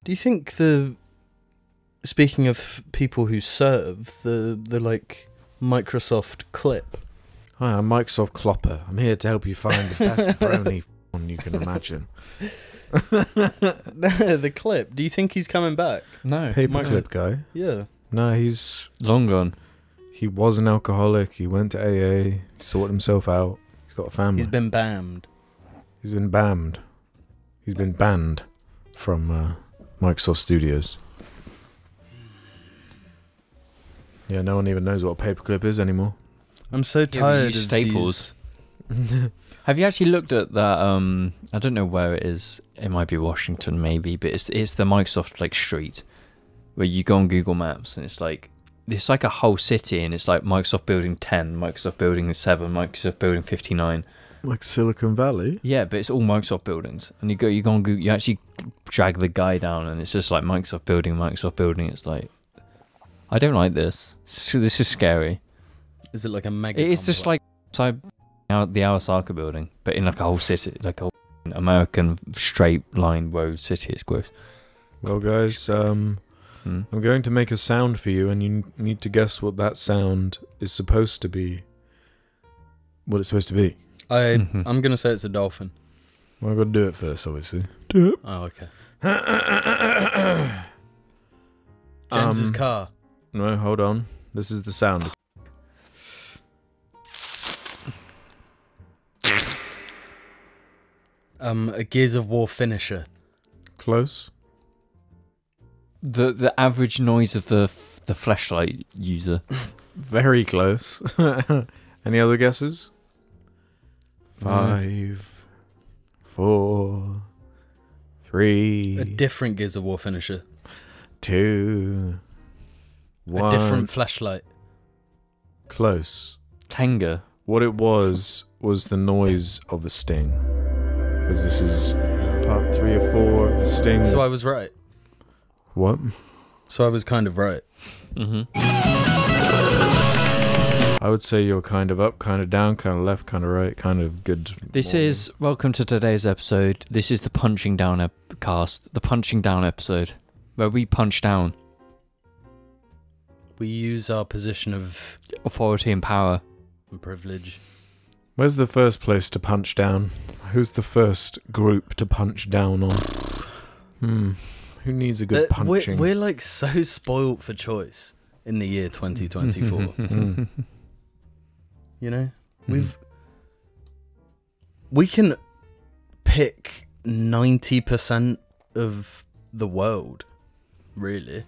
Do you think speaking of people who serve, the like Microsoft clip? Hi, I'm Microsoft Clopper. I'm here to help you find the best brownie you can imagine. The clip. Do you think he's coming back? No. Paperclip guy? Yeah. No, he's long gone. He was an alcoholic. He went to AA. He sorted himself out. He's got a family. He's been banned. He's been banned. He's been banned from Microsoft Studios. Yeah, no one even knows what a paperclip is anymore. I'm so tired of staples. Have you actually looked at that? I don't know where it is. It might be Washington, maybe, but it's the Microsoft like street where you go on Google Maps and it's like a whole city, and it's like Microsoft Building 10, Microsoft Building 7, Microsoft Building 59. Like Silicon Valley? Yeah, but it's all Microsoft buildings, and you go on Google, you actually drag the guy down, and it's just like Microsoft Building, Microsoft Building. It's like, I don't like this. This is scary. Is it like a mega? It's just like the Arasaka building, but in like a whole city, like a American straight line road city. It's gross. Well, guys, I'm going to make a sound for you, and you need to guess what that sound is supposed to be. What it's supposed to be. I'm gonna say it's a dolphin. Well, I've got to do it first, obviously. Do it. Oh, okay. James's car. No, hold on. This is the sound. A Gears of War finisher. Close. The average noise of the flashlight user. Very close. Any other guesses? 5, 4, 3. A different Gears of War finisher. 2, 1. A different flashlight. Close. Tenga. What it was the noise of the sting. Because this is part 3 or 4 of the sting. So I was right. What? So I was kind of right. I would say you're kind of up, kind of down, kind of left, kind of right, kind of good. This is, welcome to today's episode. This is the Punching Down cast, the Punching Down episode, where we punch down. We use our position of authority and power. And privilege. Where's the first place to punch down? Who's the first group to punch down on? Who needs a good punching? We're like so spoilt for choice in the year 2024. You know? We can pick 90% of the world, really.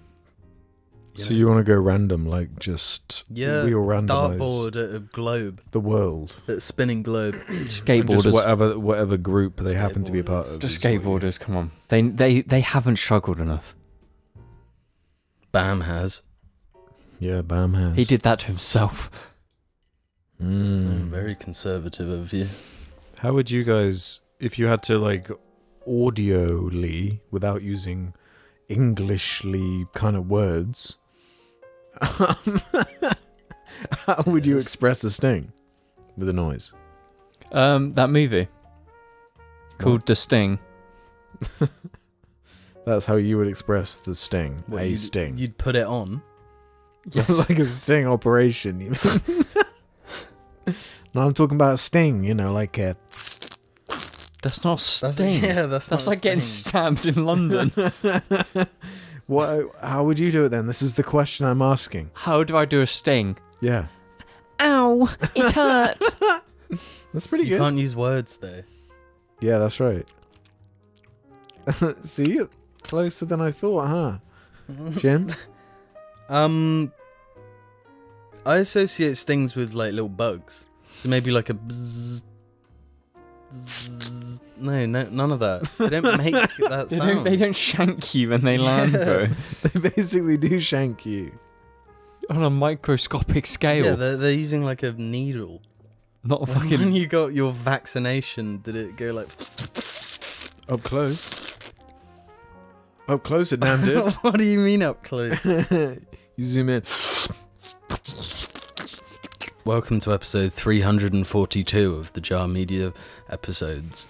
So you want to go random, like just real randomize dartboard at a globe, the world, at a spinning globe, skateboarders, just whatever group they happen to be a part of. Just skateboarders, come on, they haven't struggled enough. Bam has, yeah, Bam has. He did that to himself. Very conservative of you. How would you guys, if you had to like audioly, without using Englishly kind of words? How would you express a sting with a noise? That movie called The Sting. That's how you would express the sting. Sting. You'd put it on. Yes. Like a sting operation. No, I'm talking about a sting. You know, like a. That's not a sting. That's like getting stabbed in London. What? How would you do it then? This is the question I'm asking. How do I do a sting? Yeah. Ow! It hurt. That's pretty good. You can't use words though. Yeah, that's right. See, closer than I thought, huh? Jim? I associate stings with like little bugs. So maybe like a bzzz. No, none of that. They don't make that sound. They don't shank you when they land, bro. They basically do shank you. On a microscopic scale. Yeah, they're using like a needle. Not a fucking... When you got your vaccination, did it go like... Up close? Up close it damn did. What do you mean up close? You zoom in. Welcome to episode 342 of the Jar Media episodes.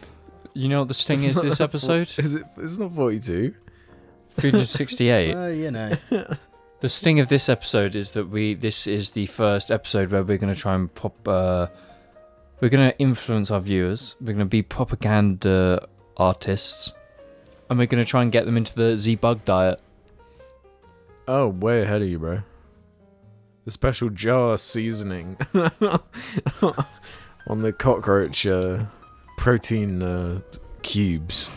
You know what the sting is this episode? Is it? It's not 42. 368. You know. The sting of this episode is that this is the first episode where we're going to try and we're going to influence our viewers. We're going to be propaganda artists. And we're going to try and get them into the Z-Bug diet. Oh, way ahead of you, bro. The special jar seasoning on the cockroach protein cubes.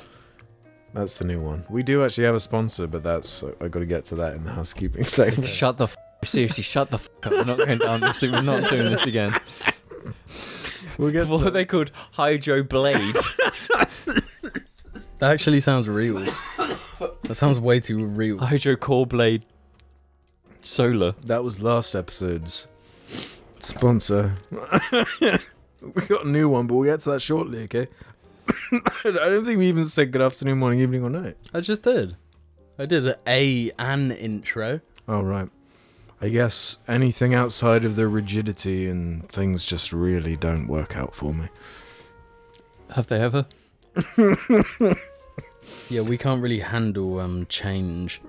That's the new one. We do actually have a sponsor, but I got to get to that in the housekeeping segment. Shut the seriously, shut the up. We're not going down this. We're not doing this again. We'll get What are they called? Hydro Blade. That actually sounds real. That sounds way too real. Hydro Core Blade Solar. That was last episode's sponsor. We got a new one, but we'll get to that shortly, okay? I don't think we even said good afternoon, morning, evening, or night. I just did. I did an intro. Oh, right. I guess anything outside of the rigidity and things just really don't work out for me. Have they ever? Yeah, we can't really handle change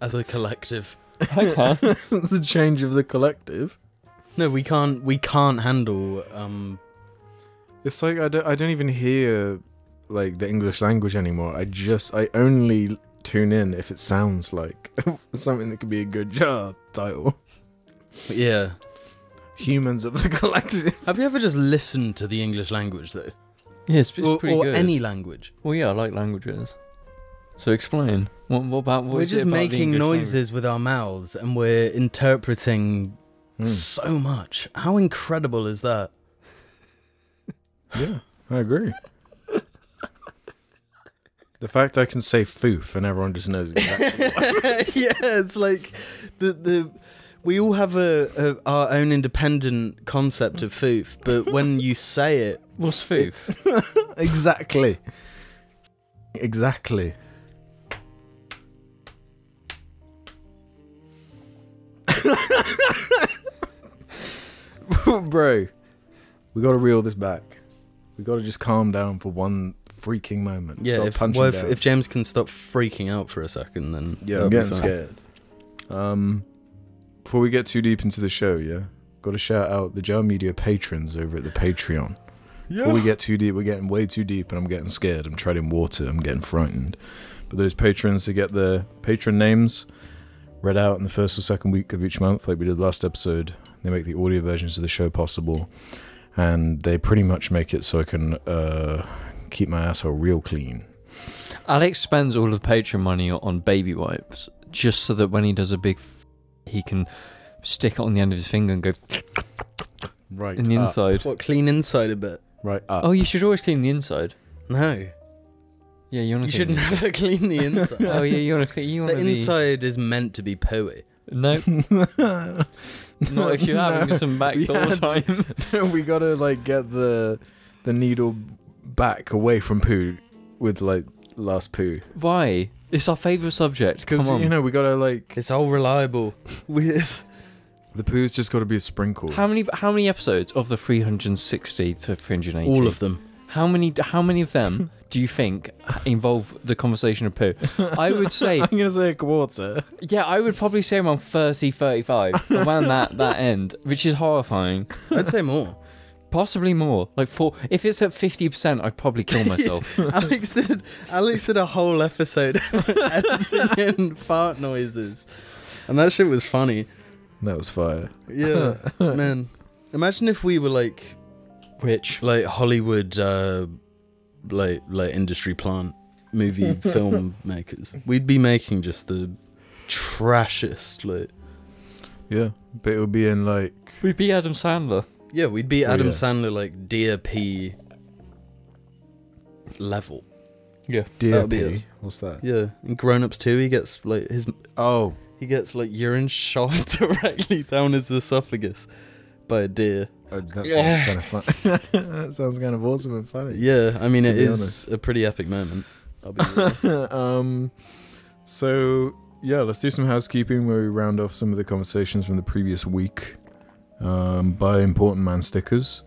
as a collective. I can. The change of the collective. No, we can't handle It's like I don't even hear like the English language anymore. I only tune in if it sounds like something that could be a good jar title. Yeah. Humans of the collective. Have you ever just listened to the English language though? Yeah, it's pretty Or good. any language? Well, yeah, I like languages. So explain. What about what We're is it just about the making English noises with our mouths and we're interpreting so much. How incredible is that? Yeah, I agree. The fact I can say Foof and everyone just knows exactly what Yeah, it's like we all have our own independent concept of Foof, but when you say it, What's Foof? Exactly. Exactly. Bro, we gotta reel this back. We gotta just calm down for one freaking moment. Yeah, Stop if, punching well, down. if James can stop freaking out for a second, then Yeah, I'm getting scared. Before we get too deep into the show, yeah, gotta shout out the Jar Media patrons over at the Patreon. Yeah. Before we get too deep, we're getting way too deep, and I'm getting scared. I'm treading water. I'm getting frightened. But those patrons who get their patron names read out in the first or second week of each month, like we did last episode, they make the audio versions of the show possible, and they pretty much make it so I can keep my asshole real clean. Alex spends all of the Patreon money on baby wipes just so that when he does a big he can stick it on the end of his finger and go Right in the inside. What, clean inside a bit? Right up. Oh, you should always clean the inside. No. Yeah, you want You to. should never clean the inside. Oh yeah, you want to. You want The inside is meant to be pooey. No. Not if you're having some backdoor time. We gotta like get the needle back away from poo with like last poo. Why? It's our favourite subject. Because Come on. you know we gotta like It's all reliable. the poo's just gotta be a sprinkle. How many episodes of the 360 to 380? All of them. How many of them do you think involve the conversation of poo? I would say, I'm gonna say a quarter. yeah, I would probably say around 30, 35, around that end, which is horrifying. I'd say more. Possibly more. Like if it's at 50%, I'd probably kill myself. Alex did a whole episode editing in fart noises, and that shit was funny. That was fire. Yeah, man. Imagine if we were like Hollywood, like industry plant movie film makers. We'd be making just the trashiest, like. Yeah, but it would be in like. We'd be Adam Sandler. Yeah, we'd be Adam yeah. Sandler, like Dear P level. Yeah. That'll be it. What's that? Yeah, in Grown Ups 2, he gets like he gets like urine shot directly down his esophagus by a deer. That sounds kind of fun. That sounds kind of awesome and funny. Yeah, I mean, it is honest. a pretty epic moment. I'll be real. So yeah, let's do some housekeeping where we round off some of the conversations from the previous week. Buy Important Man stickers.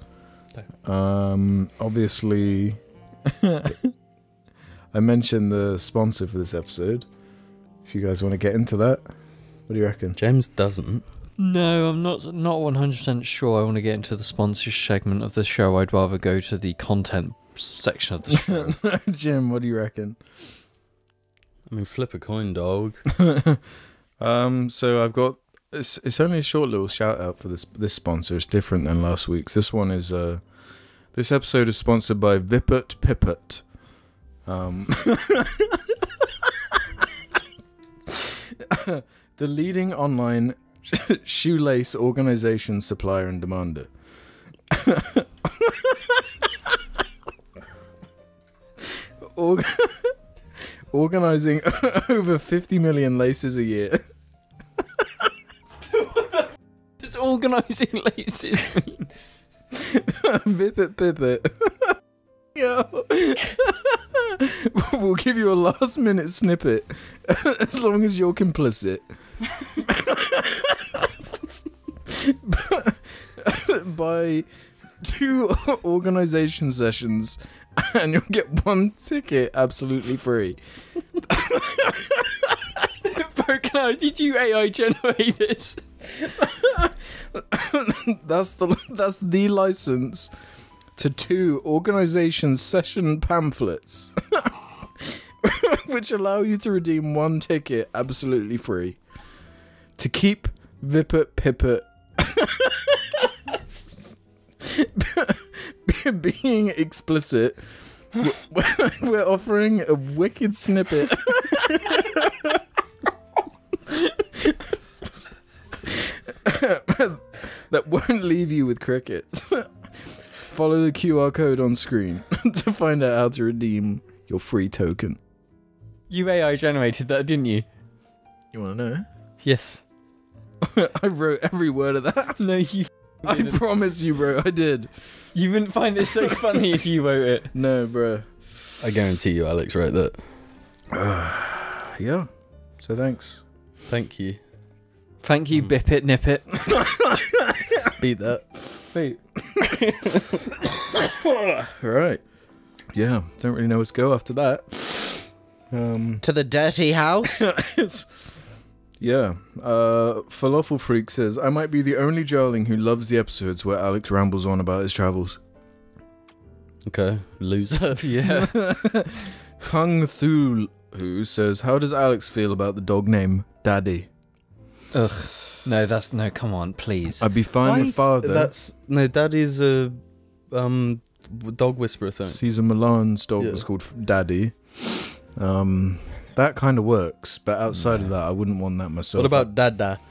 Obviously, I mentioned the sponsor for this episode. If you guys want to get into that, what do you reckon? James doesn't. No, I'm not 100% sure I want to get into the sponsor segment of the show. I'd rather go to the content section of the show. Jim, what do you reckon? I mean, flip a coin, dog. So I've got... It's only a short little shout out for this sponsor. It's different than last week's. This one is... this episode is sponsored by Viput Piput. The leading online shoelace organization, supplier and demander. Organizing over 50 million laces a year. What does organizing laces mean? Vipit Pipit. Yo. We'll give you a last minute snippet as long as you're complicit. By 2 organization sessions, and you'll get 1 ticket absolutely free. Bro, did you AI generate this? That's the license to 2 organization session pamphlets, which allow you to redeem 1 ticket absolutely free. To keep Viput Piput being explicit, we're offering a wicked snippet that won't leave you with crickets. Follow the QR code on screen to find out how to redeem your free token. You AI generated that, didn't you? You want to know? Yes. I wrote every word of that. No, you I promise you, bro, I did. You wouldn't find it so funny if you wrote it. No, bro. I guarantee you Alex wrote that. Yeah. So thanks. Thank you. Thank you, Bip It, Nip It. Beat that. Wait. Right. Yeah, don't really know where to go after that. To the dirty house? Yeah. Falafel Freak says, I might be the only jarling who loves the episodes where Alex rambles on about his travels. Okay, loser. Yeah. Kung Thul, who says, how does Alex feel about the dog name Daddy? Ugh. No, come on, please. I'd be fine with father. Daddy's a dog whisperer thing. Caesar Milan's dog was called Daddy. That kind of works, but outside of that, I wouldn't want that myself. What about Dada?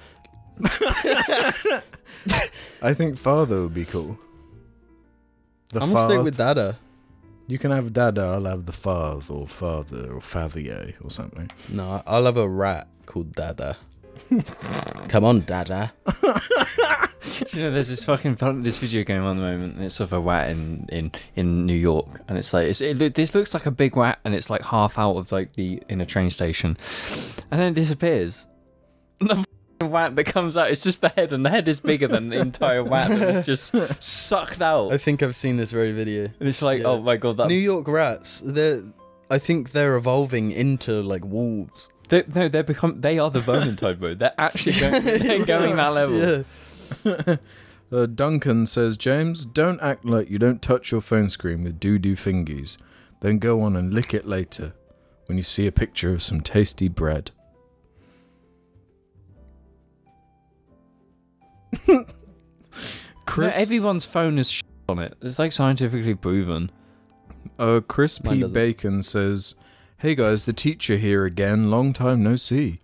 I think father would be cool. I'm gonna stick with Dada. You can have Dada, I'll have the father or Fathier or something. No, I'll have a rat called Dada. Come on, Dada. You know, there's this video game on the moment, and it's of a rat in New York, and it's like this looks like a big rat, and it's like half out of like in a train station, and then it disappears. And the rat that comes out, it's just the head, and the head is bigger than the entire rat that is just sucked out. I think I've seen this very video. And it's like, oh my god, that New York rats. I think they're evolving into like wolves. They are the Vermintide, bro. They're actually going that level. Yeah. Duncan says, James, don't act like you don't touch your phone screen with doo-doo fingies. Then go on and lick it later when you see a picture of some tasty bread. Chris, everyone's phone has shit on it. It's like scientifically proven. Chris P. Bacon says, hey guys, the teacher here again. Long time no see.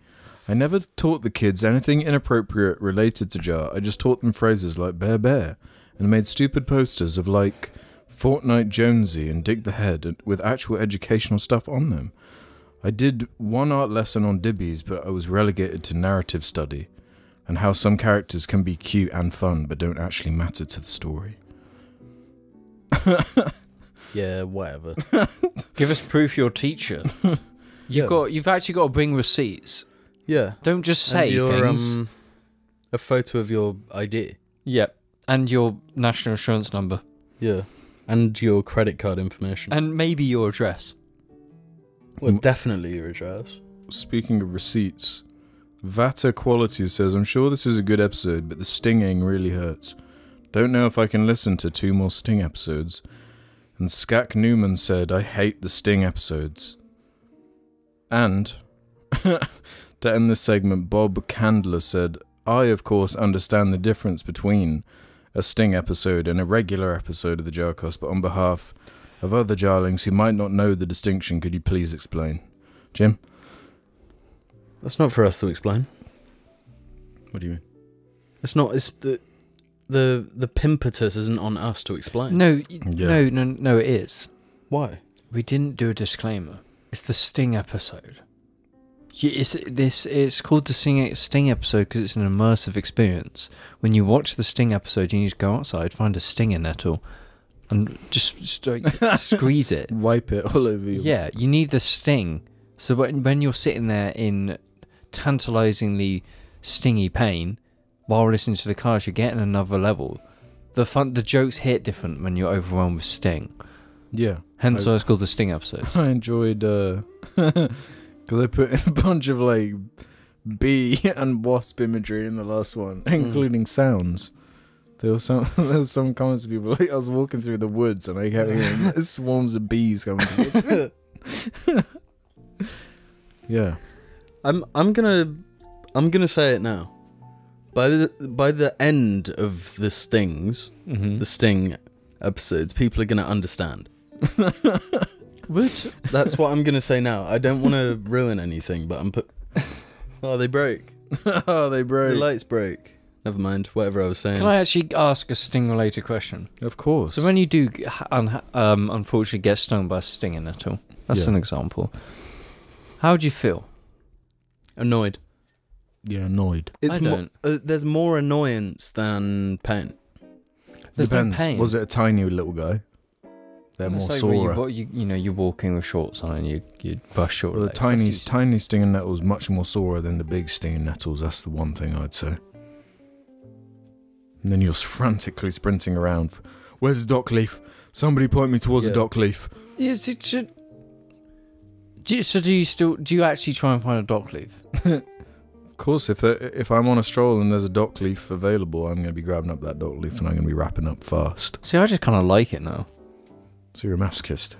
I never taught the kids anything inappropriate related to JAR. I just taught them phrases like bear bear and made stupid posters of like Fortnite Jonesy and Dig the Head with actual educational stuff on them. I did one art lesson on Dibbies, but I was relegated to narrative study and how some characters can be cute and fun but don't actually matter to the story. Yeah, whatever. Give us proof you're a teacher. You've actually got to bring receipts. Yeah. Don't just say things. A photo of your ID. Yep. And your national insurance number. Yeah. And your credit card information. And maybe your address. Well, definitely your address. speaking of receipts, Vata Quality says, I'm sure this is a good episode, but the stinging really hurts. Don't know if I can listen to 2 more Sting episodes. And Skak Newman said, I hate the Sting episodes. And, to end this segment, Bob Candler said, I, of course, understand the difference between a Sting episode and a regular episode of the Jarcast, but on behalf of other Jarlings who might not know the distinction, could you please explain? Jim? That's not for us to explain. What do you mean? It's not. It's the pimpetus isn't on us to explain. No, no, it is. Why? We didn't do a disclaimer. It's the Sting episode. It's called the Sting episode because it's an immersive experience. When you watch the Sting episode, you need to go outside, find a stinger nettle, and just like, squeeze it. Wipe it all over you. Yeah, you need the sting. So when you're sitting there in tantalizingly stingy pain while listening to the cast, you're getting another level. The jokes hit different when you're overwhelmed with sting. Yeah. Hence why it's called the Sting episode. I enjoyed because I put in a bunch of like bee and wasp imagery in the last one, including sounds. There was some comments of people, like, I was walking through the woods and I kept hearing swarms of bees coming towards me. Yeah. I'm gonna say it now. By the end of the stings, the Sting episodes, people are gonna understand. What? That's what I'm gonna say now. I don't want to ruin anything, but oh, they broke. Oh, they broke. The lights broke. Never mind. Whatever I was saying. Can I actually ask a sting-related question? Of course. So when you do, unfortunately, get stung by a stinging nettle, that's an example. How do you feel? Annoyed. Yeah, annoyed. It's there's more annoyance than pain. There's Depends. no pain. Was it a tiny little guy? They're more sore. You're walking with shorts on and you brush your Well, the tiny stinging nettles much more sore than the big stinging nettles. That's the one thing I'd say. And then you're frantically sprinting around. Where's the dock leaf? Somebody point me towards the dock leaf. Yes, so do you actually try and find a dock leaf? Of course, if I'm on a stroll and there's a dock leaf available, I'm going to be grabbing up that dock leaf and I'm going to be wrapping up fast. See, I just kind of like it now. So you're a masochist?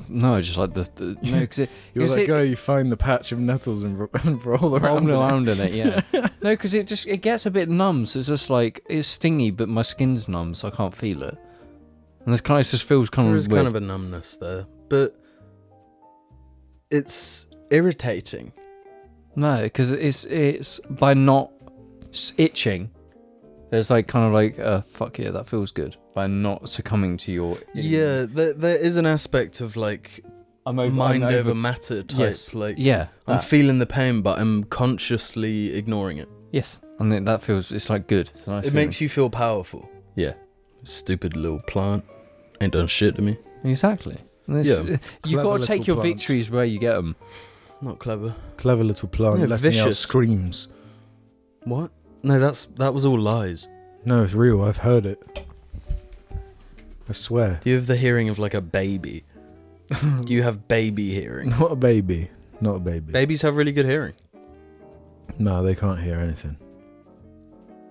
No, just like no, because you're that guy you find the patch of nettles and roll around in it. Yeah. No, because it gets a bit numb. So it's just like it's stingy, but my skin's numb, so I can't feel it. And it just feels kind of. There is kind of a numbness there, but it's irritating. No, because it's by not itching. There's like kind of like fuck yeah, that feels good by not succumbing to your. Yeah, there is an aspect of like mind over matter type. Yes. Like yeah, I'm feeling the pain, but I'm consciously ignoring it. Yes, and then that feels it's like good. It's a nice it feeling. makes you feel powerful. Yeah. Stupid little plant ain't done shit to me. Exactly. You've got to take your victories where you get them. Not clever. Clever little plant, letting out screams. What? No, that was all lies. No, it's real. I've heard it. I swear. Do you have the hearing of like a baby? Do you have baby hearing? Not a baby. Not a baby. Babies have really good hearing. No, they can't hear anything.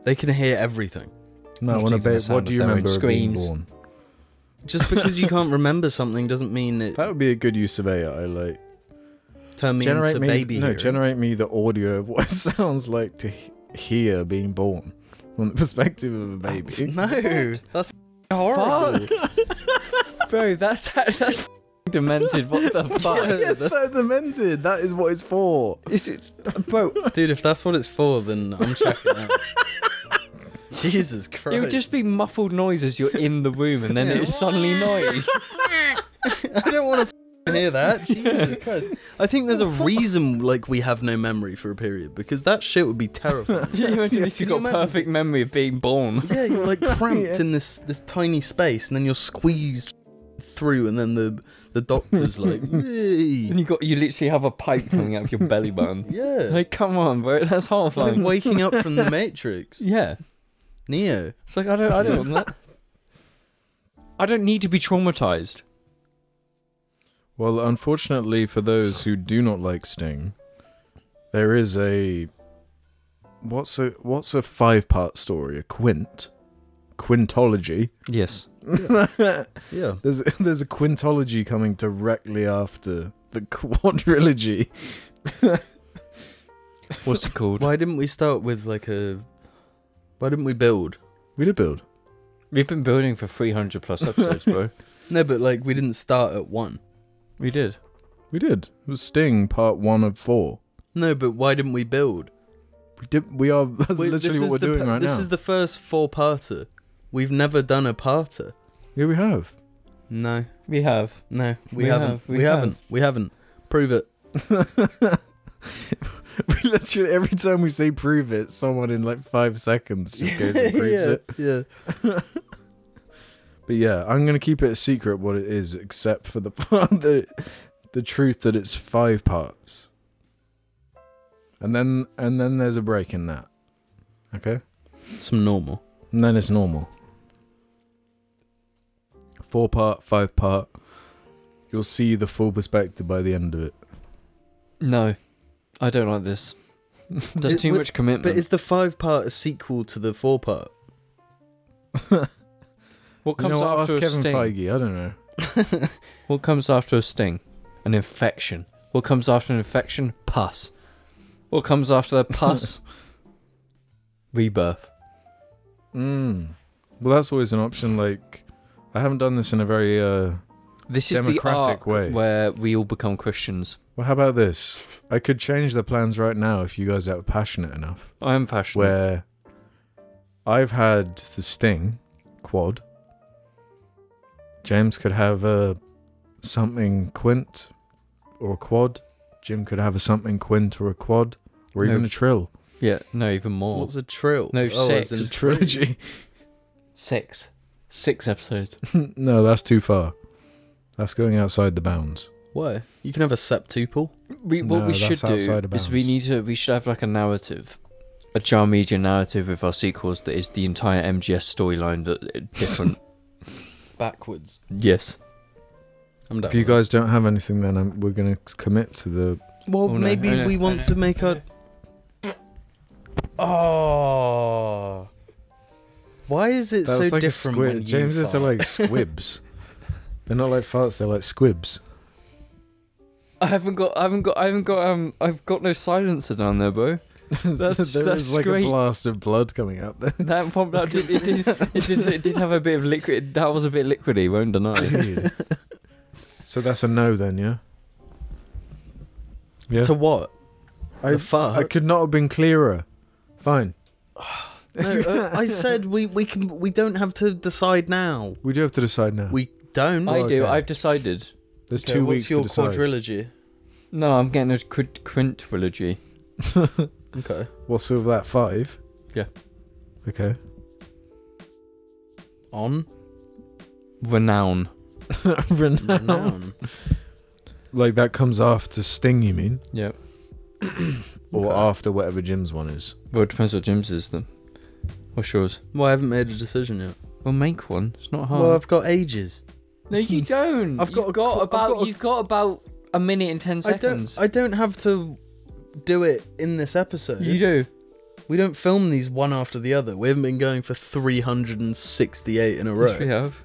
They can hear everything. No, when a baby. What do you remember of being born? Just because you can't remember something doesn't mean it. That would be a good use of AI. Like, turn me into baby. No, generate me the audio of what it sounds like to hear being born from the perspective of a baby. No, that's horrible. Bro, that's demented. What the fuck? Yeah, that's demented. That is what it's for. Bro, dude, if that's what it's for, then I'm checking out. Jesus Christ. It would just be muffled noise as you're in the room and then it's suddenly noise. I don't want to hear that. Jesus Christ. I think there's a reason like we have no memory for a period, because that shit would be terrifying. Can you imagine if you got perfect memory of being born? Yeah, you're like cramped in this tiny space and then you're squeezed through and then the doctor's like, hey. And you literally have a pipe coming out of your belly button. Yeah. Like, come on, bro, that's horrifying. Like waking up from the Matrix. Yeah. Neo. It's like I don't want that. I don't need to be traumatized. Well, unfortunately for those who do not like Sting, there is a... What's a 5-part story? A quintology? Yes. Yeah. There's a quintology coming directly after the quadrilogy. What's it called? Why didn't we start with like a... Why didn't we build? We did build. We've been building for 300 plus episodes, bro. No, but like we didn't start at 1. We did. We did. It was Sting part 1 of 4. No, but why didn't we build? We did. We are. That's literally what we're doing right now. This is the first 4-parter. We've never done a parter. Yeah, we have. No. We have. No, we haven't. We haven't. We haven't. Prove it. We literally, every time we say prove it, someone in like 5 seconds just goes and proves it. Yeah. But yeah, I'm going to keep it a secret what it is, except for the part that the truth that it's 5 parts. And then there's a break in that. Okay? Some normal. And then it's normal. 4-part, 5-part. You'll see the full perspective by the end of it. No, I don't like this. There's too much commitment. But is the 5-part a sequel to the 4-part? What comes after a Kevin sting? Feige, I don't know. What comes after a sting? An infection. What comes after an infection? Pus. What comes after the pus? Rebirth. Well, that's always an option. Like, I haven't done this in a very this is democratic the arc way. where we all become Christians. Well, how about this? I could change the plans right now if you guys are passionate enough. I am passionate. Where I've had the Sting quad. James could have something quint or a quad. Jim could have a something quint or a quad or even a trill. Yeah, no, even more. What's a trill? No, 6. It's a trilogy. 6 episodes. No, that's too far. That's going outside the bounds. Why? You can have a septuple. What we should do is we should have like a narrative. A Jar Media narrative with our sequels that is the entire MGS storyline that different. Backwards. Yes. I'm down If you with guys don't have anything, then we're going to commit to the... that. Well, maybe we want to make our... Oh. Why is it so like different a squid. when James you is like squibs. They're not like farts, they're like squibs. I've got no silencer down there, bro. That's like great. a blast of blood coming out there. It did have a bit of liquid. That was a bit liquidy, won't deny. So that's a no then, yeah? Yeah. To what? The fuck? I could not have been clearer. Fine. No, I said we don't have to decide now. We do have to decide now. We don't. I do. okay. I've decided. There's Okay, 2 what's weeks your to decide. quadrilogy? No, I'm getting a quintrilogy. Okay. What's with that, 5? Yeah. Okay. On? Renown. Renown. Like that comes after Sting, you mean? Yep. Or Okay. after whatever Jim's one is? Well, it depends what Jim's is then. What's yours? Well, I haven't made a decision yet. Well, make one. It's not hard. Well, I've got ages. No, you don't. You've got about a minute and 10 seconds. I don't have to do it in this episode. You do. We don't film these one after the other. We haven't been going for 368 in a row. Yes, we have.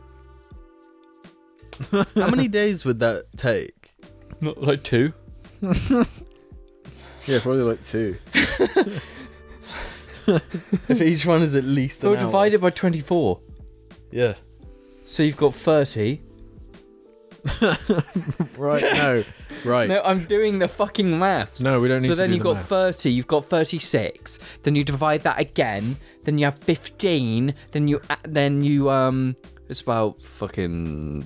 How many days would that take? Not like 2. Yeah, probably like 2. If each one is at least an Well, hour. divide it by 24. Yeah. So you've got 30. Right, no. Right. No, I'm doing the fucking maths. No, we don't need So to then do you've the got maths. 30, you've got 36. Then you divide that again. Then you have 15. Then you it's about fucking.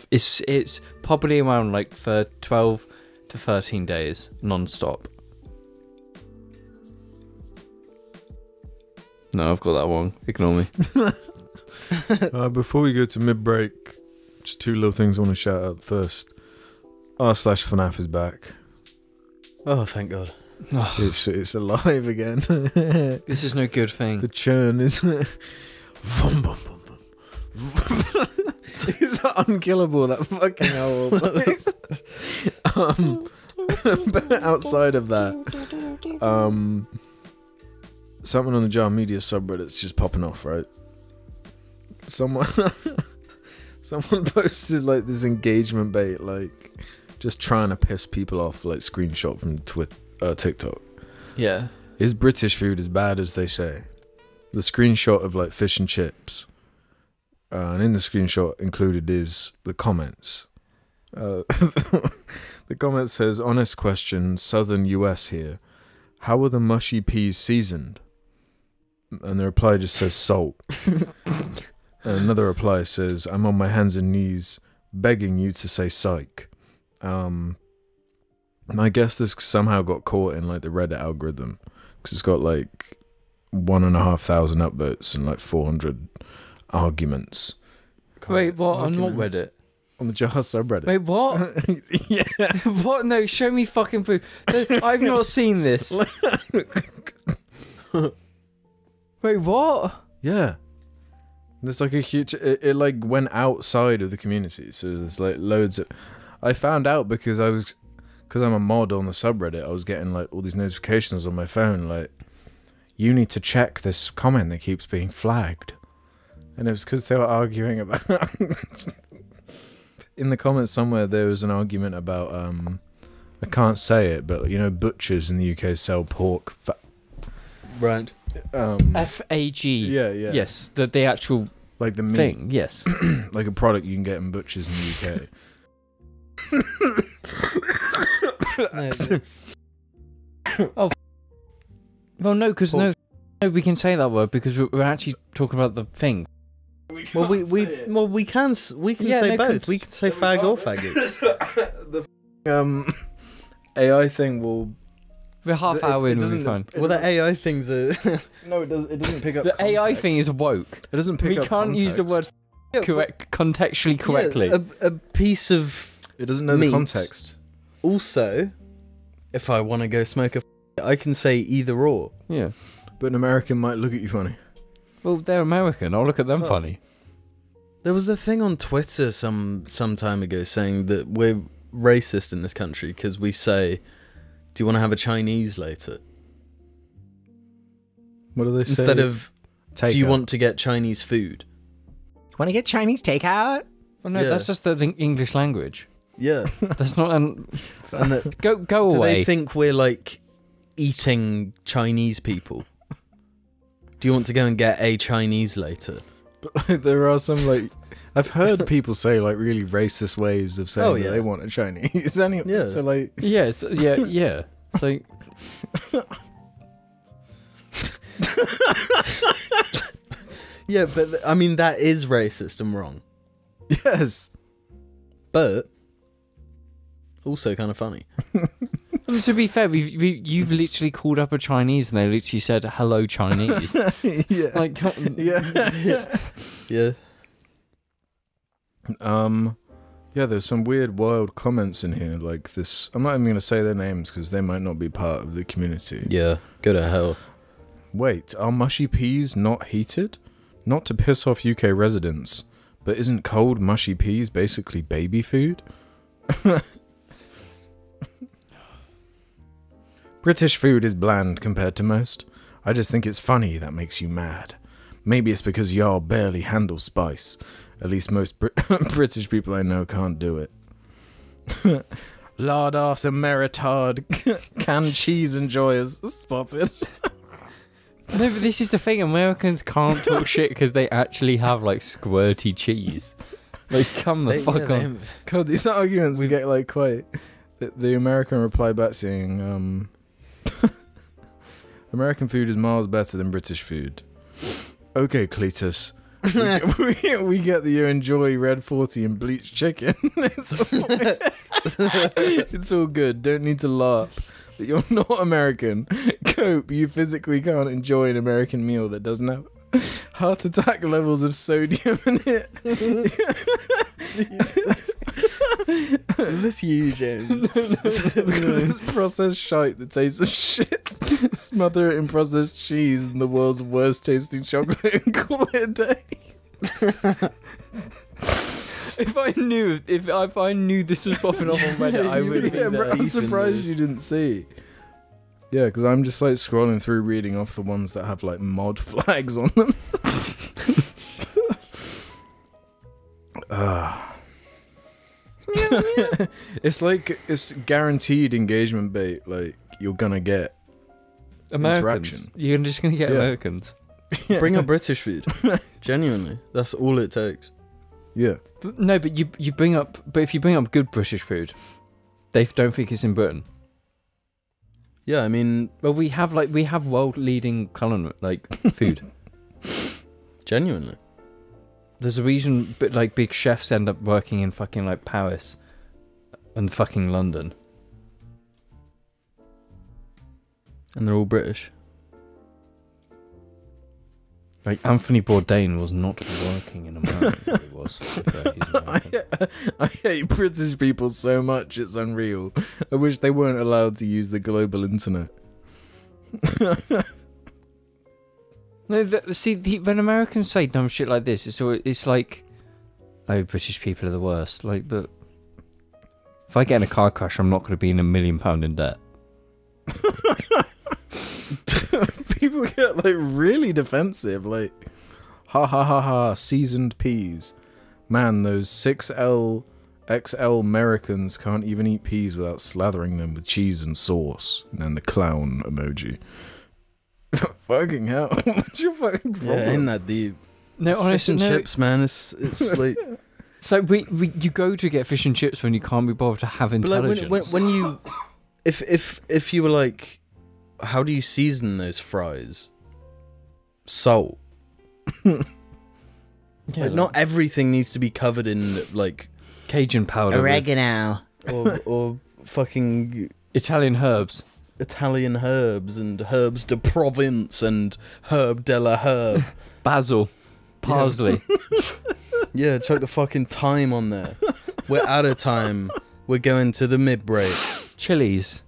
It's probably around like for 12 to 13 days non-stop. No, I've got that wrong. Ignore me. Before we go to mid-break, just 2 little things I want to shout out. First, r/FNAF is back. Oh, thank God. It's alive again. This is no good thing. The churn is... Vroom, boom, boom, boom. It's unkillable, that fucking owl. But outside of that, Something on the Jar Media subreddit's just popping off, right? Someone posted like this engagement bait, like just trying to piss people off, like screenshot from TikTok. Yeah. Is British food as bad as they say? The screenshot of like fish and chips, and in the screenshot included is the comments. The comment says, "Honest question, Southern US here. How are the mushy peas seasoned?" And the reply just says salt. And another reply says, "I'm on my hands and knees begging you to say psych." And I guess this somehow got caught in like the Reddit algorithm because it's got like 1,500 upvotes and like 400 arguments. Wait, what? On what Reddit? On the Jar subreddit. Wait, what? Yeah. What? No, show me fucking proof. I've not seen this. Wait, what? Yeah. There's like a huge... It like went outside of the community. So there's like loads of... I found out because I'm a mod on the subreddit, I was getting like all these notifications on my phone like, you need to check this comment that keeps being flagged. And it was because they were arguing about... In the comments somewhere there was an argument about, I can't say it, but you know butchers in the UK sell pork Right. FAG. Yeah, yeah. Yes, the actual like the meat, thing, yes. like a product you can get in butchers in the UK. Oh, well, no, because no, we can say that word because we're actually talking about the thing. Well, we can say both. We can say fag or faggot. The AI thing will. We're half hour in, we'll be fine. Well, the AI things are. No, it doesn't pick up. The context. AI thing is woke. It doesn't pick up. We can't use the word contextually correctly. Yeah, a piece of. It doesn't know meat. the context. Also, if I want to go smoke I can say either or. Yeah. But an American might look at you funny. Well, they're American. I'll look at them funny. There was a thing on Twitter some time ago saying that we're racist in this country because we say, "Do you want to have a Chinese later?" What do they say? Instead of, Take "Do you out. want to get Chinese food?" Want to get Chinese takeout? Well, no, Yeah. that's just the English language. Yeah. That's not an. And that, Go do away. they think we're like eating Chinese people? Do you want to go and get a Chinese later? But like, there are some like I've heard people say like really racist ways of saying that they want a Chinese. Anyway, Yeah. so like Yes, yeah. So Yeah, but I mean that is racist and wrong, yes. but also kind of funny. well, to be fair, you've literally called up a Chinese and they literally said hello Chinese. Yeah. Like Yeah. Yeah. Yeah, there's some weird, wild comments in here. Like this, I'm not even gonna say their names because they might not be part of the community. Yeah. Go to hell. Wait, are mushy peas not heated? Not to piss off UK residents, but isn't cold mushy peas basically baby food? British food is bland compared to most. I just think it's funny that makes you mad. Maybe it's because y'all barely handle spice. At least most British people I know can't do it. Lard ass and meritard canned cheese enjoyers spotted. no, but this is the thing. Americans can't talk shit because they actually have like squirty cheese. Like, come the fuck on. God, these arguments get like quite. The American reply back saying, American food is miles better than British food. Okay, Cletus. we get that you enjoy Red 40 and bleached chicken. It's all good. Don't need to laugh. But you're not American. Cope, you physically can't enjoy an American meal that doesn't have heart attack levels of sodium in it. Is this you, James? This processed shite that tastes of shit. Smother it in processed cheese and the world's worst tasting chocolate and call it a day. If I knew this was popping up on Reddit, I would. Yeah, but I'm surprised you didn't see. Yeah, because I'm just like scrolling through, reading off the ones that have like mod flags on them. It's like it's guaranteed engagement bait. Like you're gonna get Americans. You're just gonna get Americans. Bring up British food. Genuinely, that's all it takes. Yeah. But you bring up. But if you bring up good British food, they don't think it's in Britain. Yeah, I mean, well, we have world-leading culinary food. Genuinely, there's a reason, but like big chefs end up working in fucking like Paris and fucking London, and they're all British. Like Anthony Bourdain was not working in America. He was. I hate British people so much, it's unreal. I wish they weren't allowed to use the global internet. No, when Americans say dumb shit like this, it's like, oh, British people are the worst. Like, but if I get in a car crash, I'm not going to be in £1 million in debt. People get like really defensive, like ha ha ha ha, seasoned peas. Man, those 6L XL Americans can't even eat peas without slathering them with cheese and sauce. And then the clown emoji. Fucking hell. What's your fucking problem? Yeah, ain't that deep? No, it's honestly, fish and chips, man. It's like so you go to get fish and chips when you can't be bothered to have intelligence. But like when you if you were like, how do you season those fries? Salt. Yeah, like, not everything needs to be covered in like Cajun powder, oregano, or fucking Italian herbs and herbs de Provence and herb de la herb, basil, parsley. Yeah, chuck the fucking thyme on there. We're out of time. We're going to the mid-break. Chilies.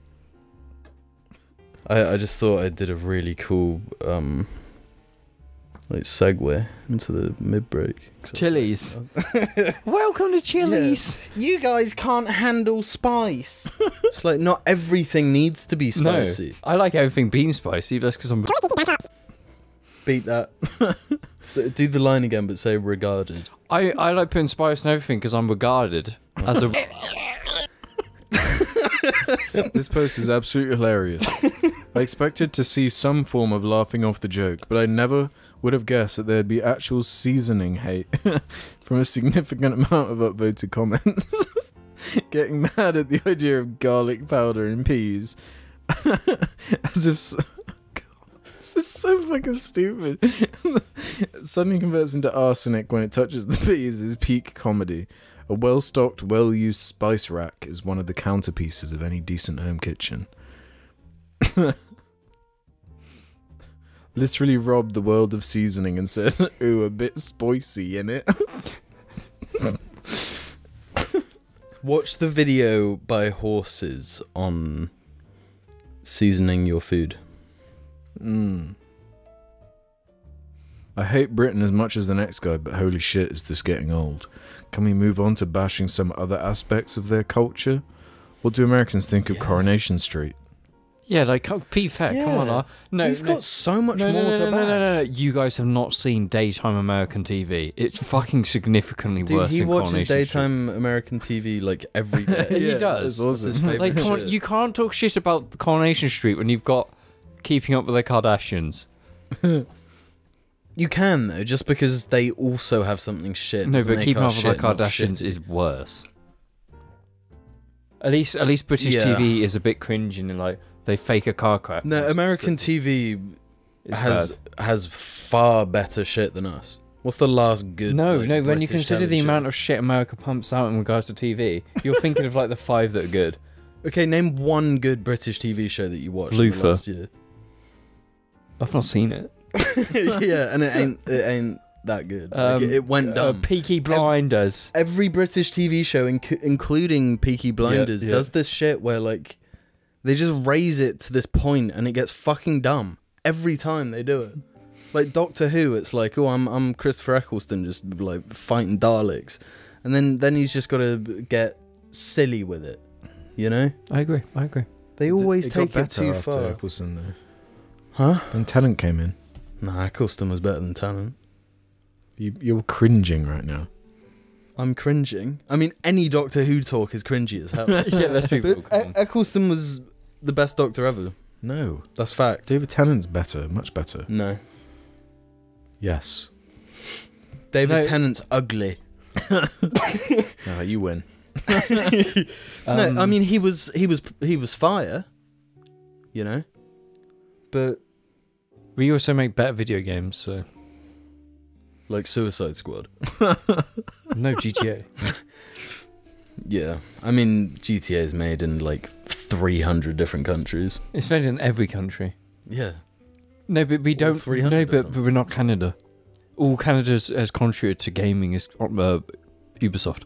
I just thought I did a really cool like segue into the mid-break. Chilies. Welcome to Chilies. Yeah. You guys can't handle spice. It's like not everything needs to be spicy. No, I like everything being spicy. That's because I'm... Beat that. Do the line again, but say regarded. I like putting spice in everything because I'm regarded as a... This post is absolutely hilarious. I expected to see some form of laughing off the joke, but I never would have guessed that there'd be actual seasoning hate from a significant amount of upvoted comments. Getting mad at the idea of garlic powder in peas. As if... This is so fucking stupid. Suddenly converts into arsenic when it touches the peas is peak comedy. A well-stocked, well-used spice rack is one of the counterpieces of any decent home kitchen. Literally robbed the world of seasoning and said, ooh, a bit spicy in it. Watch the video by Horses on seasoning your food. I hate Britain as much as the next guy, but holy shit, is this getting old. Can we move on to bashing some other aspects of their culture? What do Americans think of Coronation Street? Yeah, like, be fair, come on. No, we've got so much more to bash. No. You guys have not seen daytime American TV. It's fucking significantly worse than Coronation Street. He watches daytime American TV like every day. He does. What's his favorite like, come on, you can't talk shit about Coronation Street when you've got Keeping Up with the Kardashians. You can though, just because they also have something shit. No, but Keeping Up with the Kardashians is worse. At least British TV is a bit cringe and like they fake a car crash. No, American TV has far better shit than us. What's the last good? No, when British you consider the amount of shit America pumps out in regards to TV, you're thinking of like the 5 that are good. Okay, name one good British TV show that you watched Luther. last year. I've not seen it. Yeah, and it ain't that good. Like, it went dumb. Peaky Blinders. Every British TV show, including Peaky Blinders, does this shit where like they just raise it to this point and it gets fucking dumb every time they do it. Like Doctor Who, it's like, oh, I'm Christopher Eccleston just like fighting Daleks, and then he's just got to get silly with it, you know? I agree. They always It got take it too better after far. Eccleston, though. Huh? Then Tennant came in. Nah, Eccleston was better than Tennant. You're cringing right now. I'm cringing. I mean, any Doctor Who talk is cringy as hell. Yeah, let's be real. But Eccleston was the best Doctor ever. No. That's fact. David Tennant's better. Much better. No. Yes. David Tennant's ugly. You win. No, I mean he was fire. You know? But we also make better video games, so like Suicide Squad. no GTA. Yeah. I mean GTA is made in like 300 different countries. It's made in every country. Yeah. No, but we don't. 300 No, of but them. we're not Canada. All Canada has contributed to gaming is Ubisoft.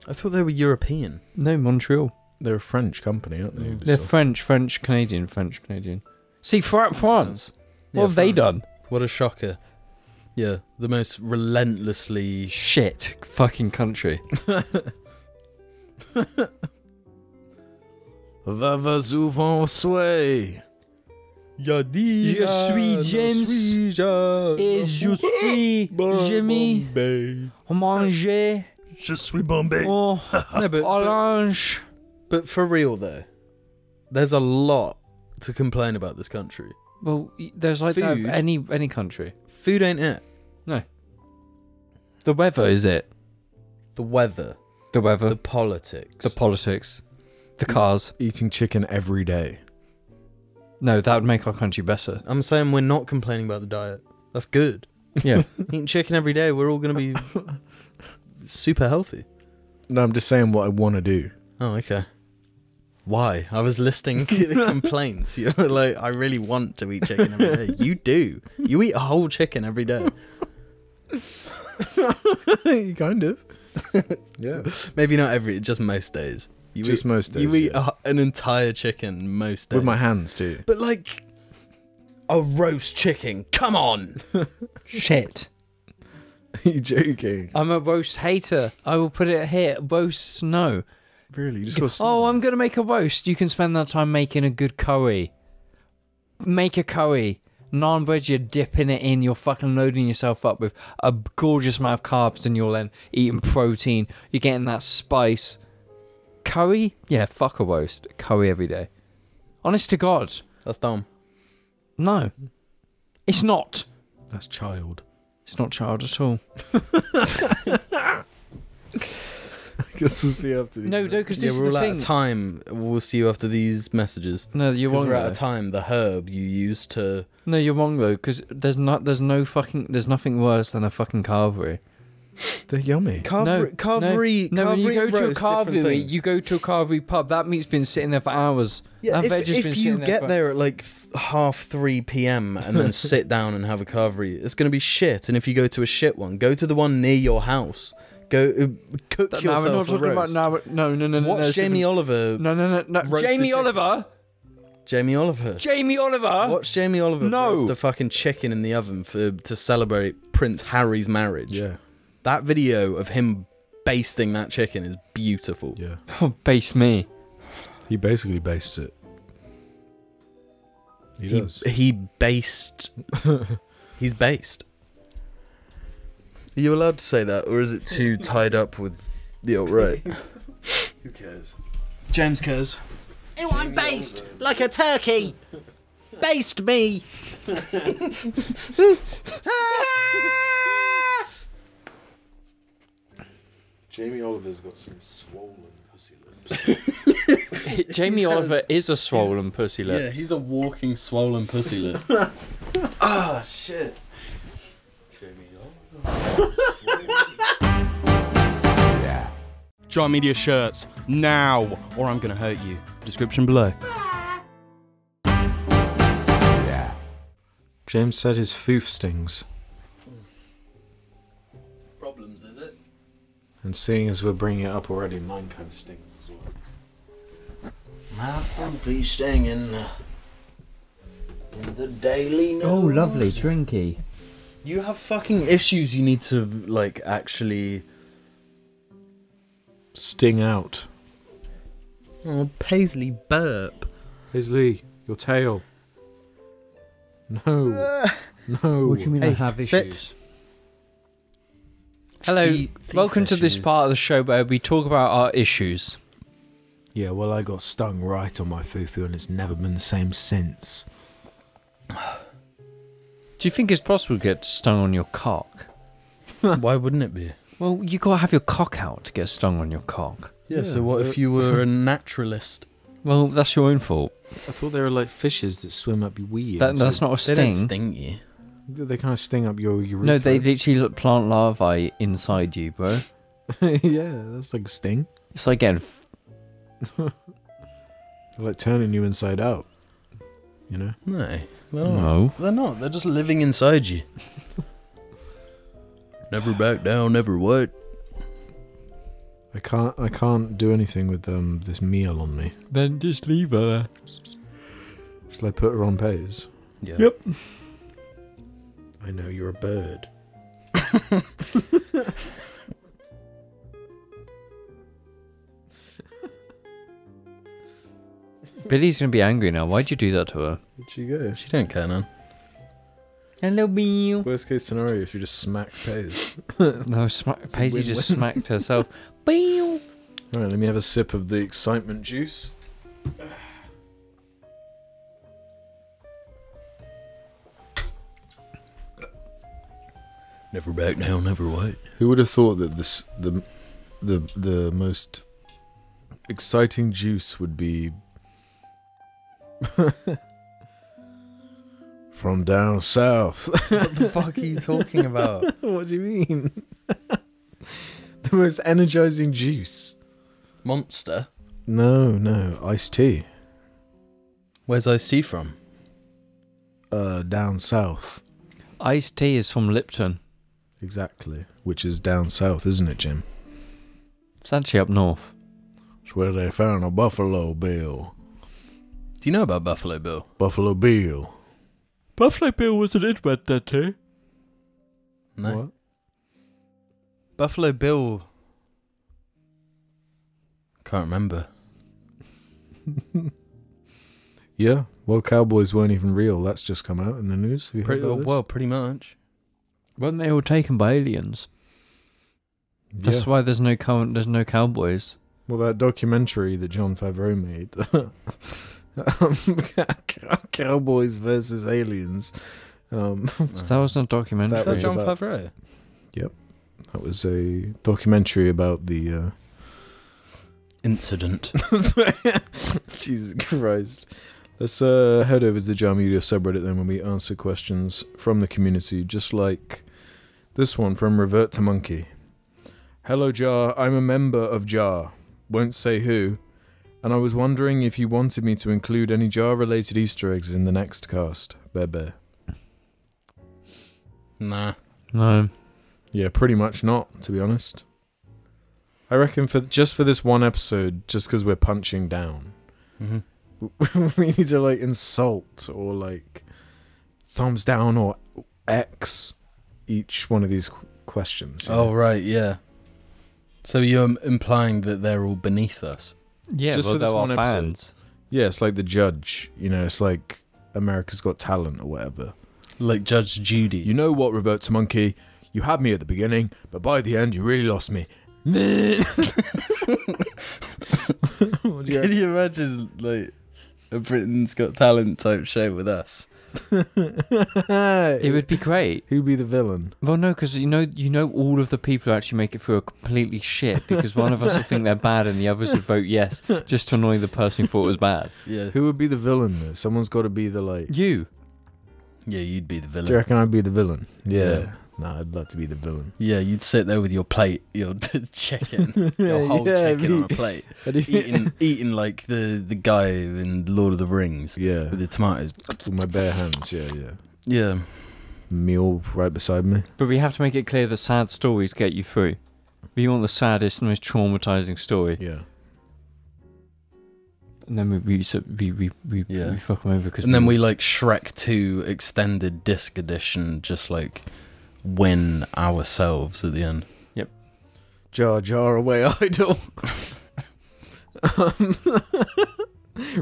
I thought they were European. No, Montreal. They're a French company, aren't they? They're Ubisoft? French, Canadian. See, France. Yeah, What have they France. done? What a shocker. Yeah, the most relentlessly... Shit, fucking country. Va va souvent sway. Yadi. Je suis James et je suis Jimmy. Manger. Je suis Bombay. Oh, No, but orange. for real though, there's a lot to complain about this country. Well, there's like that of Food. any country. Food ain't it. The weather is it. The weather, The weather. the politics. The politics. The cars. Eating chicken every day. No, that would make our country better. I'm saying we're not complaining about the diet. That's good. Yeah. Eating chicken every day, we're all going to be super healthy. No, I'm just saying what I want to do. Oh, okay. Why? I was listing complaints. You're like, I really want to eat chicken every day. You do. You eat a whole chicken every day. Kind of. Yeah. Maybe not every, just most days. You Just eat, most days, You eat yeah. an entire chicken most days. With my hands too. But like, a roast chicken. Come on. Shit. Are you joking? I'm a roast hater. I will put it here. Roasts, no. Really? You just got Oh, I'm going to make a roast. You can spend that time making a good curry. Make a curry. Naan bread, you're dipping it in. You're fucking loading yourself up with a gorgeous amount of carbs and you're then eating protein. You're getting that spice. Curry? Yeah, fuck a roast. Curry every day. Honest to God. That's dumb. No. It's not. That's child. It's not child at all. I guess we'll see after these. No, because Yeah, this is we're the all out thing. of time. We'll see you after these messages. No, you're Because wrong. we're out Though. of time. The herb you use to... No, you're wrong though, because there's nothing worse than a fucking carvery. They're yummy. Carvery, No, when you go to a roast different carvery, things. you go to a carvery pub. That meat's been sitting there for hours. Yeah, that veg has been if you sitting get for... there at like 3:30 p.m. and then sit down and have a carvery, it's going to be shit. And if you go to a shit one, go to the one near your house. Go cook No, yourself we're not a talking roast. about no. Watch no, Jamie Oliver. No. roast Jamie the chicken. Oliver. Jamie Oliver. Jamie Oliver. Watch Jamie Oliver No. roast a fucking chicken in the oven to celebrate Prince Harry's marriage. Yeah. That video of him basting that chicken is beautiful. Yeah. Oh, base me. He basically based it. He does. He based. He's based. Are you allowed to say that, or is it too tied up with the alt-right? Who cares? James cares. Oh, I'm based like a turkey. Baste me. Jamie Oliver's got some swollen pussy lips. Jamie Oliver is a swollen pussy lip. Yeah, he's a walking swollen pussy lip. Ah, shit. Jamie Oliver. Jar Media shirts now, or I'm gonna hurt you. Description below. James said his foof stings. Problems, is it? And seeing as we're bringing it up already, mine kind of stings as well. My filthy stinging in the daily news. Oh, lovely, drinky. You have fucking issues you need to, like, actually... Sting out. Oh, Paisley burp. Paisley, your tail. No. No. What do you mean I have issues? Sit. Hello, welcome to this part of the show where we talk about our issues. Yeah, well, I got stung right on my foo-foo and it's never been the same since. Do you think it's possible to get stung on your cock? Why wouldn't it be? Well, you gotta have your cock out to get stung on your cock. Yeah, so what if you were a naturalist? Well, that's your own fault. I thought they were like fishes that swim up your wee. That's not a sting. They don't sting you. They kind of sting up your urethra. No, they literally plant larvae inside you, bro. Yeah, that's like a sting. It's like getting... They're like turning you inside out. You know? No. No. They're not. They're just living inside you. Never back down, never what? I can't do anything with this meal on me. Then just leave her. Shall I put her on Paze? Yeah. Yep. I know you're a bird. Billy's gonna be angry now. Why'd you do that to her? Where'd she go? She don't care, man. Hello, Bill. Worst case scenario, she just smacks Paze. No, Paisley just smacked herself. Bill. Alright, let me have a sip of the excitement juice. Never back down, never what? Who would have thought that the most exciting juice would be from down south? What the fuck are you talking about? What do you mean? The most energizing juice. Monster? No, iced tea. Where's iced tea from? Down south. Iced tea is from Lipton. Exactly. Which is down south, isn't it, Jim? It's actually up north. It's where they found a Buffalo Bill. Do you know about Buffalo Bill? Buffalo Bill. Buffalo Bill wasn't invented that too. No. What? Buffalo Bill. Can't remember. Yeah, well, cowboys weren't even real. That's just come out in the news. Have you heard about this? Well, pretty much. Weren't they all taken by aliens? That's why there's no cowboys. Well, that documentary that Jon Favreau made, Cowboys versus Aliens. That was not a documentary. Is that Jon Favreau? Yep, that was a documentary about the incident. Jesus Christ. Let's head over to the Jar Media subreddit then when we answer questions from the community, just like this one from Revert to Monkey. Hello Jar, I'm a member of Jar, won't say who, and I was wondering if you wanted me to include any Jar related Easter eggs in the next cast. Bear. Nah. No. Yeah, pretty much not, to be honest. I reckon for this one episode, just because we're punching down, we need to like insult or like thumbs down or X each one of these questions. Oh, right, yeah. So you're implying that they're all beneath us? Yeah, just well, for this they're our one fans. Yeah, it's like The Judge. You know, it's like America's Got Talent or whatever. Like Judge Judy. You know what, Revert to Monkey? You had me at the beginning, but by the end you really lost me. Can you imagine, like, a Britain's Got Talent type show with us? It would be great. Who'd be the villain? Well, no, because you know all of the people who actually make it through are completely shit because one of us will think they're bad and the others would vote yes just to annoy the person who thought it was bad. Yeah. Who would be the villain though? Someone's got to be the like. You. Yeah, you'd be the villain. Do you reckon I'd be the villain? Yeah. Nah, I'd love to be the villain. Yeah, you'd sit there with your plate, your chicken, your whole chicken on a plate, eating like the guy in Lord of the Rings. Yeah, with the tomatoes. With my bare hands. Yeah. Yeah. Meal right beside me. But we have to make it clear that sad stories get you through. We want the saddest and most traumatizing story. Yeah. And then we fuck them over. And then we like Shrek 2 extended disc edition, just like win ourselves at the end. Yep. Jar Jar away idol.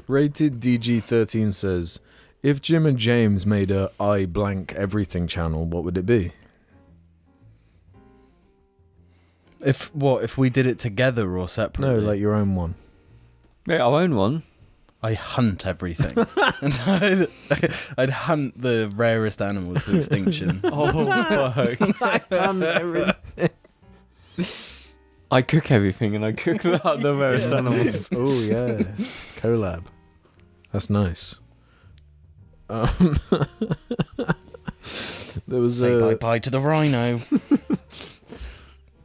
Rated DG13 says, if Jim and James made a I blank everything channel, what would it be? If we did it together or separately? No, like your own one. Yeah, our own one. I hunt everything. And I'd hunt the rarest animals to extinction. Oh, fuck. I hunt everything. I cook everything and I cook the rarest animals. Oh, yeah. Collab. That's nice. There was Say bye-bye to the rhino.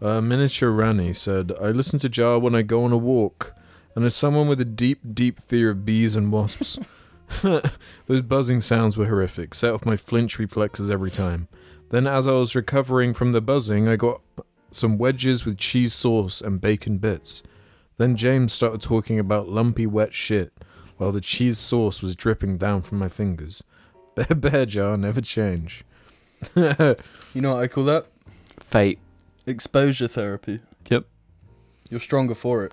Miniature Rani said, I listen to Jar when I go on a walk, and as someone with a deep, deep fear of bees and wasps, those buzzing sounds were horrific, set off my flinch reflexes every time. Then as I was recovering from the buzzing, I got some wedges with cheese sauce and bacon bits. Then James started talking about lumpy wet shit, while the cheese sauce was dripping down from my fingers. Bear Jar, never change. You know what I call that? Fate. Exposure therapy. Yep. You're stronger for it.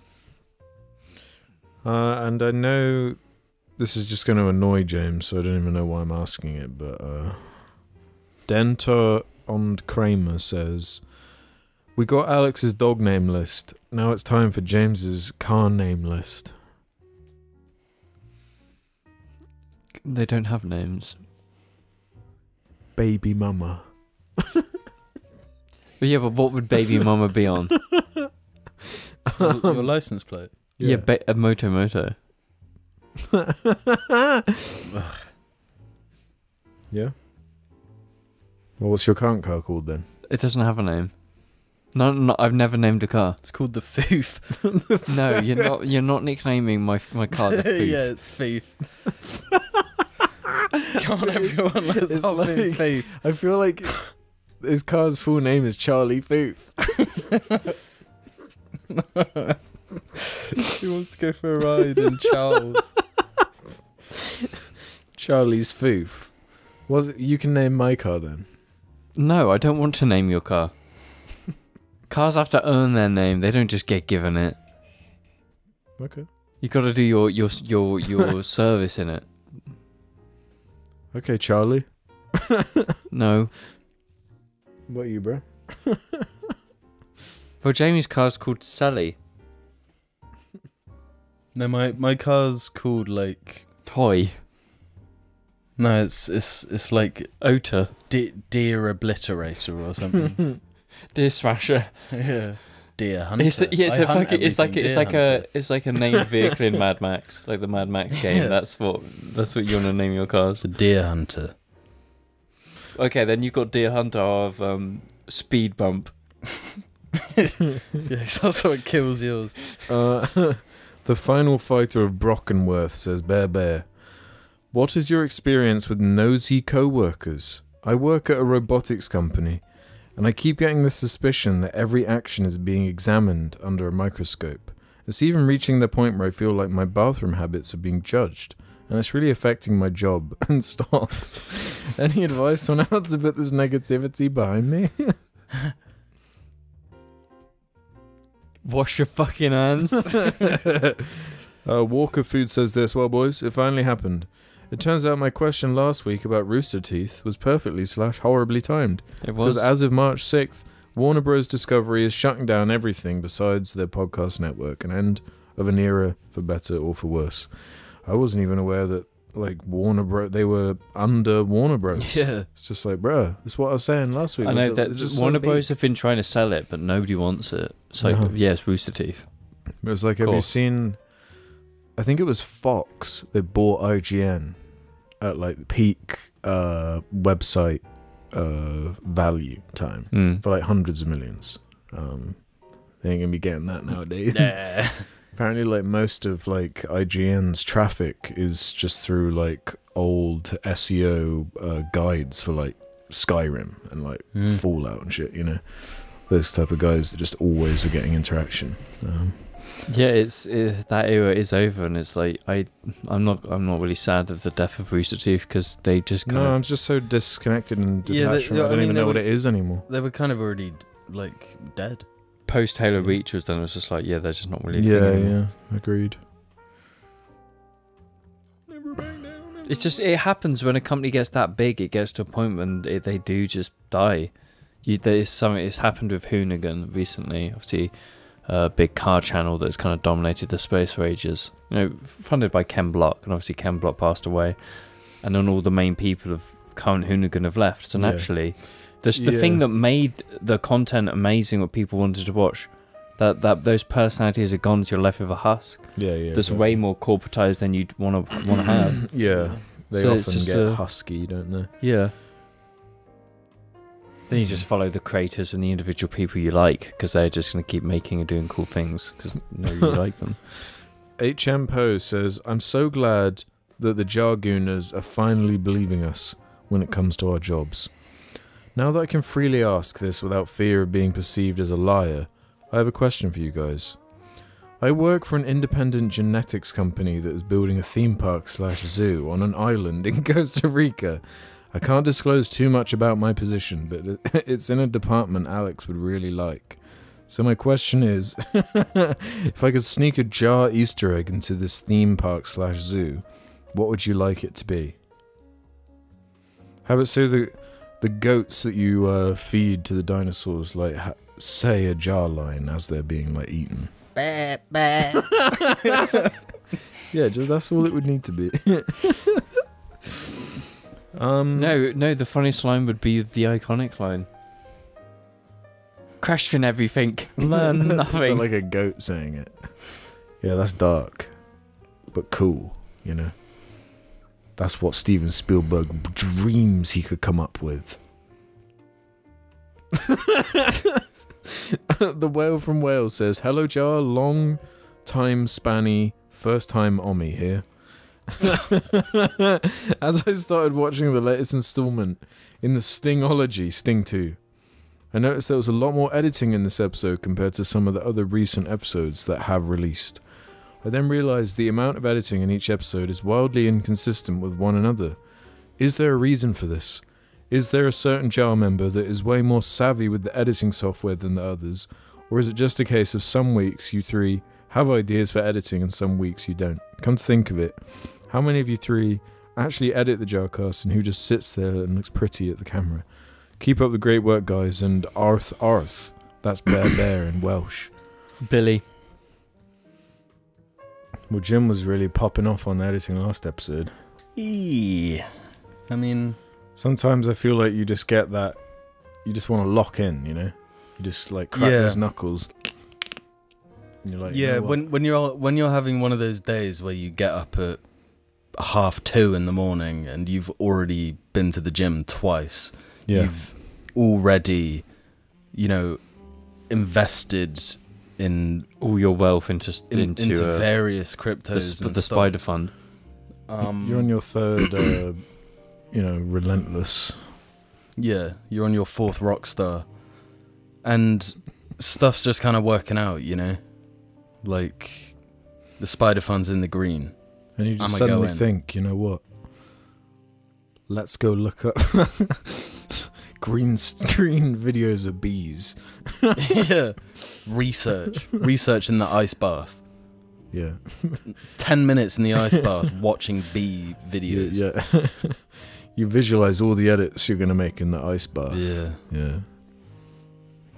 And I know this is just going to annoy James, so I don't even know why I'm asking it, but Dentor und Kramer says, we got Alex's dog name list. Now it's time for James's car name list. They don't have names. Baby Mama. But yeah, but what would Baby Mama be on? Your license plate. Yeah, a Moto. Yeah? Well, what's your current car called then? It doesn't have a name. No, I've never named a car. It's called the Foof. No, you're not nicknaming my car the Foof. Yeah, it's Foof. Come on, everyone, let's hop in Foof. I feel like his car's full name is Charlie Foof. Who wants to go for a ride in Charles? Charlie's Foof. You can name my car then. No, I don't want to name your car. Cars have to earn their name. They don't just get given it. Okay. You got to do your service in it. Okay, Charlie. No. What are you, bro? Well, Jamie's car's called Sally. No, my car's called like Toy. No, it's like Ota. Deer Obliterator or something. Deer Smasher. Yeah. Deer Hunter. It's like a named vehicle in Mad Max, like the Mad Max game. Yeah. That's what you want to name your cars. The Deer Hunter. Okay, then you've got Deer Hunter of Speed Bump. Yeah, 'cause that's what kills yours. The final fighter of Brockenworth says, Bear, what is your experience with Nosy Co-workers? I work at a robotics company, and I keep getting the suspicion that every action is being examined under a microscope. It's even reaching the point where I feel like my bathroom habits are being judged, and it's really affecting my job and stocks. Any advice on how to put this negativity behind me? Wash your fucking hands. Walker Food says this, well boys, it finally happened. It turns out my question last week about rooster teeth was perfectly/horribly timed. It was. Because as of March 6th, Warner Bros. Discovery is shutting down everything besides their podcast network, an end of an era for better or for worse. I wasn't even aware that, like, they were under Warner Bros. Yeah. It's just like, bruh, that's what I was saying last week. I know that Warner Bros. Have been trying to sell it, but nobody wants it. It's like, yes, Rooster Teeth. It was like, have you seen, I think it was Fox, they bought IGN at like peak website value time for like hundreds of millions. They ain't gonna be getting that nowadays. Nah. Apparently, like, most of like IGN's traffic is just through like old SEO guides for like Skyrim and like Fallout and shit, you know, those type of guys that just always are getting interaction. Yeah, that era is over, and it's like I'm not really sad of the death of Rooster Teeth because they just I'm just so disconnected and detached from it. I don't even know what it is anymore. They were kind of already like dead. Post Halo Reach was done. It was just like, yeah, they're just not really. Yeah, agreed. It's just, it happens when a company gets that big. It gets to a point when they do just die. There's something. It's happened with Hoonigan recently. Obviously, a big car channel that's kind of dominated the space for ages. You know, funded by Ken Block, and obviously Ken Block passed away, and then all the main people of current Hoonigan have left. So naturally, the thing that made the content amazing, what people wanted to watch, that those personalities are gone. So you're left with a husk. That's way more corporatized than you'd want to have. They often get husky, don't they? Yeah. Then you just follow the creators and the individual people you like, because they're just going to keep making and doing cool things because you like them. HM Poe says, I'm so glad that the Jargooners are finally believing us when it comes to our jobs. Now that I can freely ask this without fear of being perceived as a liar, I have a question for you guys. I work for an independent genetics company that is building a theme park/zoo on an island in Costa Rica. I can't disclose too much about my position, but it's in a department Alex would really like. So my question is, if I could sneak a jar Easter egg into this theme park/zoo, what would you like it to be? Have it so the goats that you feed to the dinosaurs like say a jar line as they're being like eaten. Bah, bah. Yeah, just that's all it would need to be. No, the funniest line would be the iconic line. Question everything, learn nothing. Like a goat saying it. Yeah, that's dark, but cool, you know. That's what Steven Spielberg dreams he could come up with. The Whale from Wales says, hello Jar, long time spanny, first time Ommi here. As I started watching the latest installment in the Stingology, Sting 2, I noticed there was a lot more editing in this episode compared to some of the other recent episodes that have released. I then realised the amount of editing in each episode is wildly inconsistent with one another. Is there a reason for this? Is there a certain Jar member that is way more savvy with the editing software than the others, or is it just a case of some weeks you three have ideas for editing and some weeks you don't? Come to think of it, how many of you three actually edit the Jarcast and who just sits there and looks pretty at the camera? Keep up the great work, guys, and Arth. That's bear in Welsh. Billy. Well, Jim was really popping off on the editing last episode. I mean, sometimes I feel like you just get that, you just want to lock in, you know? You just like crack those knuckles. And you're like, yeah, you know when you're having one of those days where you get up at 2:30 in the morning and you've already been to the gym twice. Yeah. You've already, you know, invested in all your wealth into various cryptos the Spider Fund. You're on your third, you know, relentless. Yeah, you're on your fourth Rockstar, and stuff's just kind of working out, you know. Like the Spider Fund's in the green, and you just suddenly think, you know what? Let's go look up green screen videos of bees. Yeah, research in the ice bath. Yeah, 10 minutes in the ice bath watching bee videos. Yeah. You visualize all the edits you're gonna make in the ice bath. Yeah, yeah.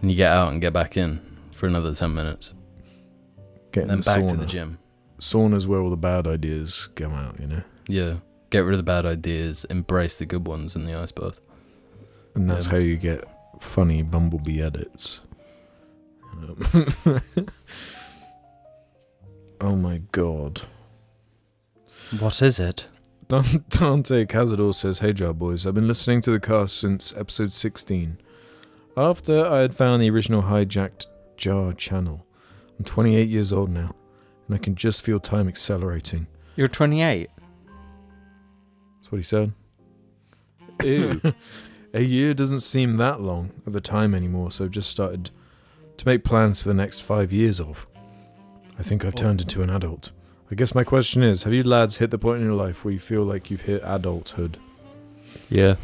And you get out and get back in for another 10 minutes. Get and then back to the gym. Sauna's where all the bad ideas come out, you know. Yeah, get rid of the bad ideas, embrace the good ones in the ice bath. And that's how you get funny bumblebee edits. Oh my god. What is it? Dante Cazador says, hey Jar Boys, I've been listening to the cast since episode 16. After I had found the original hijacked Jar channel. I'm 28 years old now, and I can just feel time accelerating. You're 28? That's what he said. Ew. A year doesn't seem that long of a time anymore, so I've just started to make plans for the next 5 years of. I think I've turned into an adult. I guess my question is, have you lads hit the point in your life where you feel like you've hit adulthood? Yeah.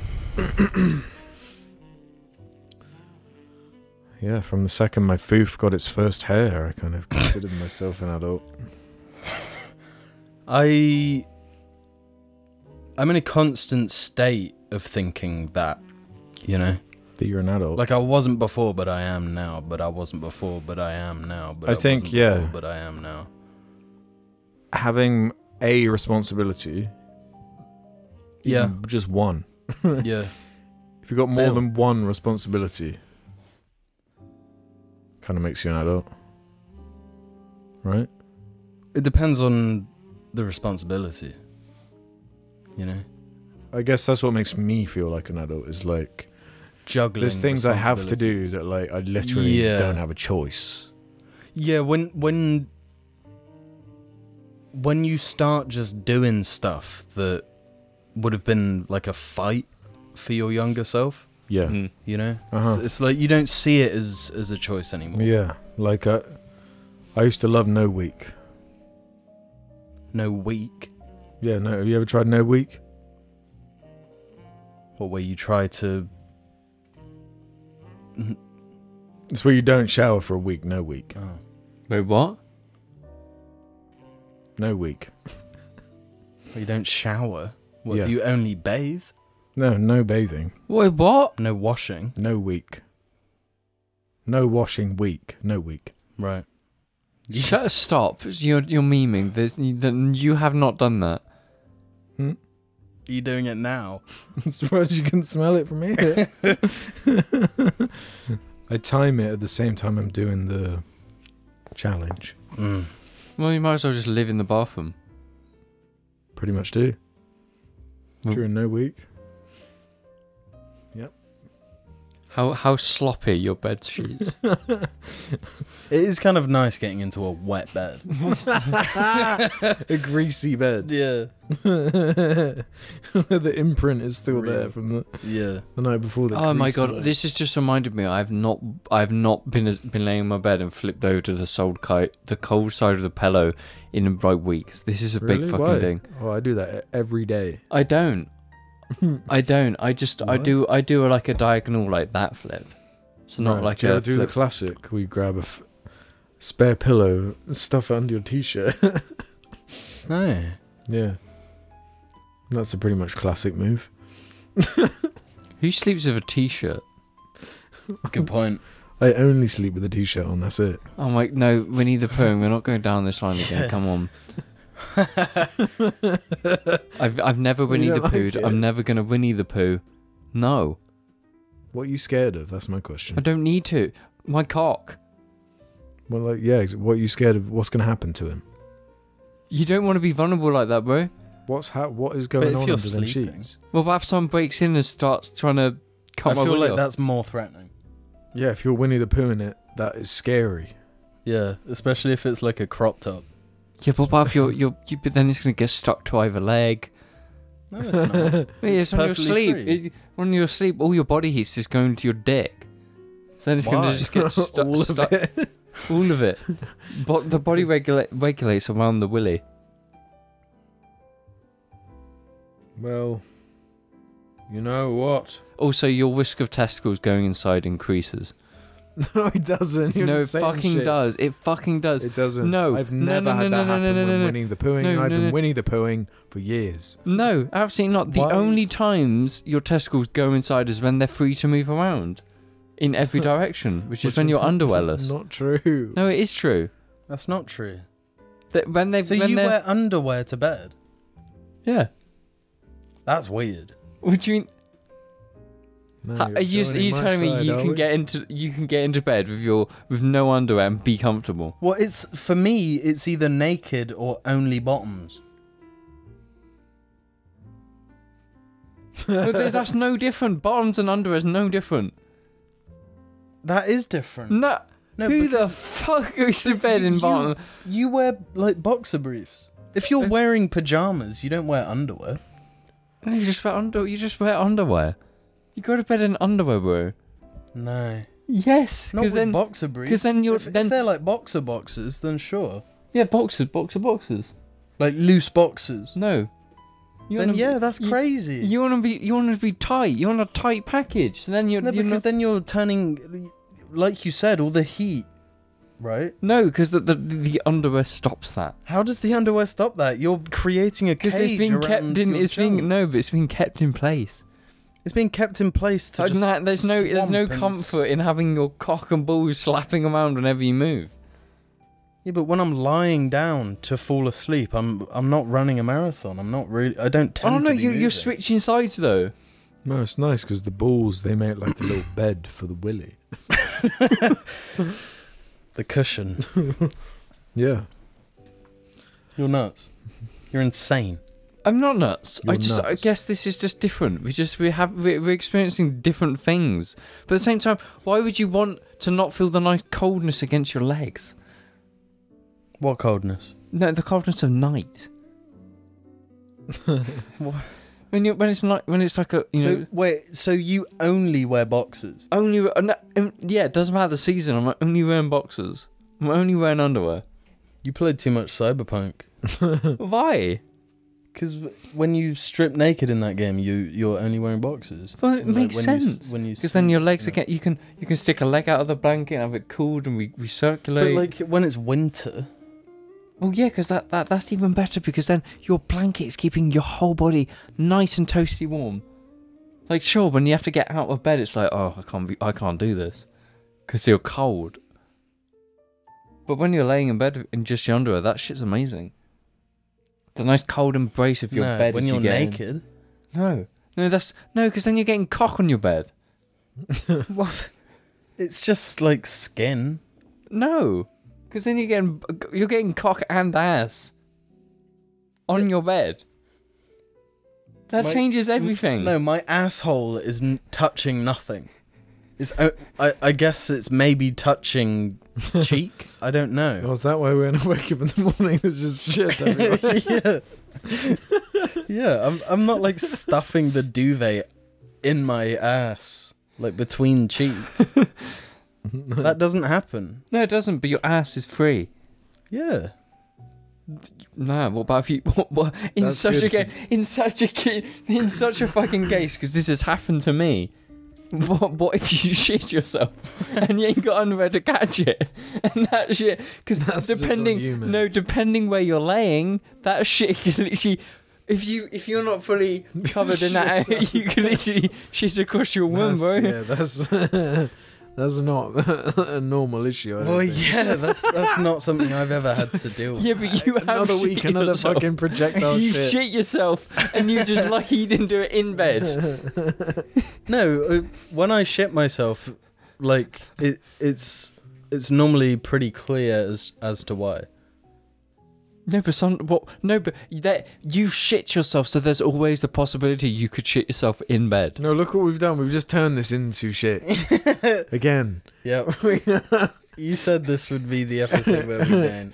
Yeah, from the second my Foof got its first hair, I kind of considered myself an adult. I I'm in a constant state of thinking that, you know, that you're an adult. like I wasn't before, but I am now. But I wasn't before, but I am now. But I think, wasn't yeah. before, but I am now. Having a responsibility. Yeah. even just one. Yeah. If you've got more Bill. than one responsibility, kind of makes you an adult, right? It depends on the responsibility. You know, I guess that's what makes me feel like an adult. Is like juggling. there's things I have to do responsibilities. that like I literally Yeah. don't have a choice. Yeah, when you start just doing stuff that would have been like a fight for your younger self, Yeah, Mm. you know, Uh-huh. it's like you don't see it as a choice anymore. yeah. Like I used to love No Week. No week, Yeah, no. Have you ever tried No Week? or where you try to. It's where you don't shower for a week. No Week. Oh. Wait, what? No Week. You don't shower. What, Yeah. do you only bathe? No bathing. Wait, what? No washing. No week. No washing week. No week. Right. Stop. You're memeing. You have not done that. Are you doing it now? I'm surprised you can smell it from here. I time it at the same time I'm doing the challenge. Mm. Well, you might as well just live in the bathroom. Pretty much do. Well- During No Week. How sloppy your bed sheets. It is kind of nice getting into a wet bed. A greasy bed. Yeah. The imprint is still Real. there from Yeah. the night before. Oh my grease god! light. This has just reminded me. I've not been laying in my bed and flipped over to the cold side of the pillow in like weeks. This is a big Really? fucking Why? thing. Oh, I do that every day. I don't. I don't. I just I What? do like a diagonal like that flip. So not Right, like do you a ever do the flip. classic where you grab a spare pillow, stuff it under your t-shirt. Oh. Yeah. That's a pretty much classic move. Who sleeps with a t-shirt? Good point. I only sleep with a t-shirt on, that's it. I'm like, no, Winnie the Pooh. We're not going down this line again. Yeah. Come on. I've never Winnie the don't Pooh'd. like it? I'm never gonna Winnie the Pooh. No, What are you scared of? That's my question. I don't need to. My cock. Well, like, yeah, what are you scared of? What's going to happen to him? You don't want to be vulnerable like that, bro. What is going if on you're under them sleeping- sheets? Well, what if someone breaks in and starts trying to I cut my feel willy like off? that's more threatening. Yeah, if you're Winnie the Pooh in it, that is scary. Yeah, especially if it's like a crop top. Yeah, but what if but then it's gonna get stuck to either leg. No, it's not. Wait, it's on your perfectly sleep. free. When you're asleep, all your body heat's just going to your dick. So then it's gonna Why? just get stuck. All of it. All of it. But the body regulates around the willy. Well, you know what? Also, your risk of testicles going inside increases. No, it doesn't. You're No, just it saying fucking shit. does. It fucking does. It doesn't. No. I've No, never no, had no, that no, happen no, no, when no, no. winning the pooing, No, and I've no, been no. winning the pooing for years. No, absolutely not. The Why? only times your testicles go inside is when they're free to move around in every direction, which is when you're underwearless. Not true. No, it is true. That's not true. That when they So when you they're wear underwear to bed? yeah. That's weird. What do you mean? No, Are you telling me you can get into bed with no underwear and be comfortable? Well, it's for me. It's either naked or only bottoms. But that's no different. Bottoms and underwear is no different. That is different. No. No, Who the because fuck goes to bed in bottom? You wear like boxer briefs. If you're wearing pajamas, you don't wear underwear. No, you just wear underwear. You go to bed in underwear, bro. No, Yes, not because with then boxer briefs. 'cause then you're- if then- they're like boxers, then sure. yeah, boxers. Like loose boxers. No. Then yeah, that's crazy. You want to be tight. You want a tight package. So then you're No, you're because not, then you're turning, like you said, all the heat Right? No, because the underwear stops that. How does the underwear stop that? You're creating a cage Because it's been kept in. your junk. But it's been kept in place. It's been kept in place to just There's no comfort in having your cock and balls slapping around whenever you move. Yeah, but when I'm lying down to fall asleep, I'm not running a marathon. I'm not really. I don't tend to be you're moving. switching sides though. No, it's nice because the balls, they make like a little bed for the willy. The cushion. Yeah. You're nuts. You're insane. I'm not nuts. You're I nuts. guess this is just different. We're experiencing different things. But at the same time, why would you want to not feel the nice coldness against your legs? What coldness? No, the coldness of night. when it's like a know. Wait, so you only wear boxers? Yeah, it doesn't matter the season. I'm only wearing boxers. I'm only wearing underwear. You played too much Cyberpunk. Why? Because when you strip naked in that game, you're only wearing boxers. Well, it makes sense. Because then your legs again, you can stick a leg out of the blanket and have it cooled and recirculate. But like when it's winter. Well, yeah, because that's even better because then your blanket is keeping your whole body nice and toasty warm. Like, sure, when you have to get out of bed, it's like, oh, I can't do this because you're cold. But when you're laying in bed in just your underwear, that shit's amazing. The nice cold embrace of your bed when as you're you get naked. In. No, because then you're getting cock on your bed. What? It's just like skin. No, because then you're getting cock and ass on your bed. That changes everything. No, my asshole is touching nothing. It's I guess it's maybe touching cheek. I don't know. Oh, is that why when I wake up in the morning there's just shit everywhere? Yeah, I'm not like stuffing the duvet in my ass, like between cheek. That doesn't happen. No, it doesn't. But your ass is free. Yeah. Nah, what about if you in such a fucking case? Because this has happened to me. What if you shit yourself and you ain't got underwear to catch it? And that shit, because depending where you're laying, that shit can literally, if you're not fully covered in that, you can literally shit across your womb, bro. Yeah, that's not a normal issue. Well, yeah, that's not something I've ever had to deal with. Yeah, but you have another week, another fucking projectile you shit. shit yourself, and you just lucky you didn't do it in bed. No, when I shit myself, like it's normally pretty clear as to why. No, but you shit yourself, so there's always the possibility you could shit yourself in bed. No, look what we've done. We've just turned this into shit again. Yeah. You said this would be the episode where we don't.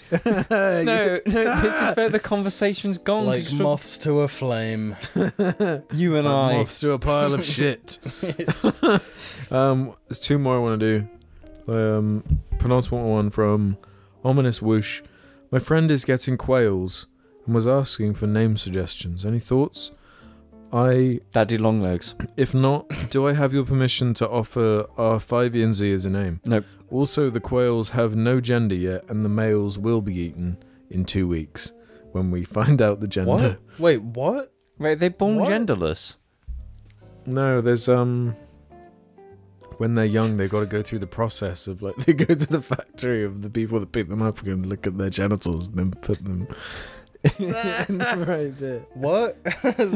No, this is where the conversation's gone. Like moths to a flame. You and I. Moths to a pile of shit. There's two more I want to do. Penultimate one from Ominous Whoosh. My friend is getting quails and was asking for name suggestions. Any thoughts? Daddy Longlegs. If not, do I have your permission to offer our 5E and Z as a name? Nope. Also, the quails have no gender yet, and the males will be eaten in 2 weeks when we find out the gender. What? Wait, what? Wait, they're born genderless? No, there's when they're young, they've got to go through the process of, like, they go to the factory of the people that pick them up and look at their genitals and then put them right there. What?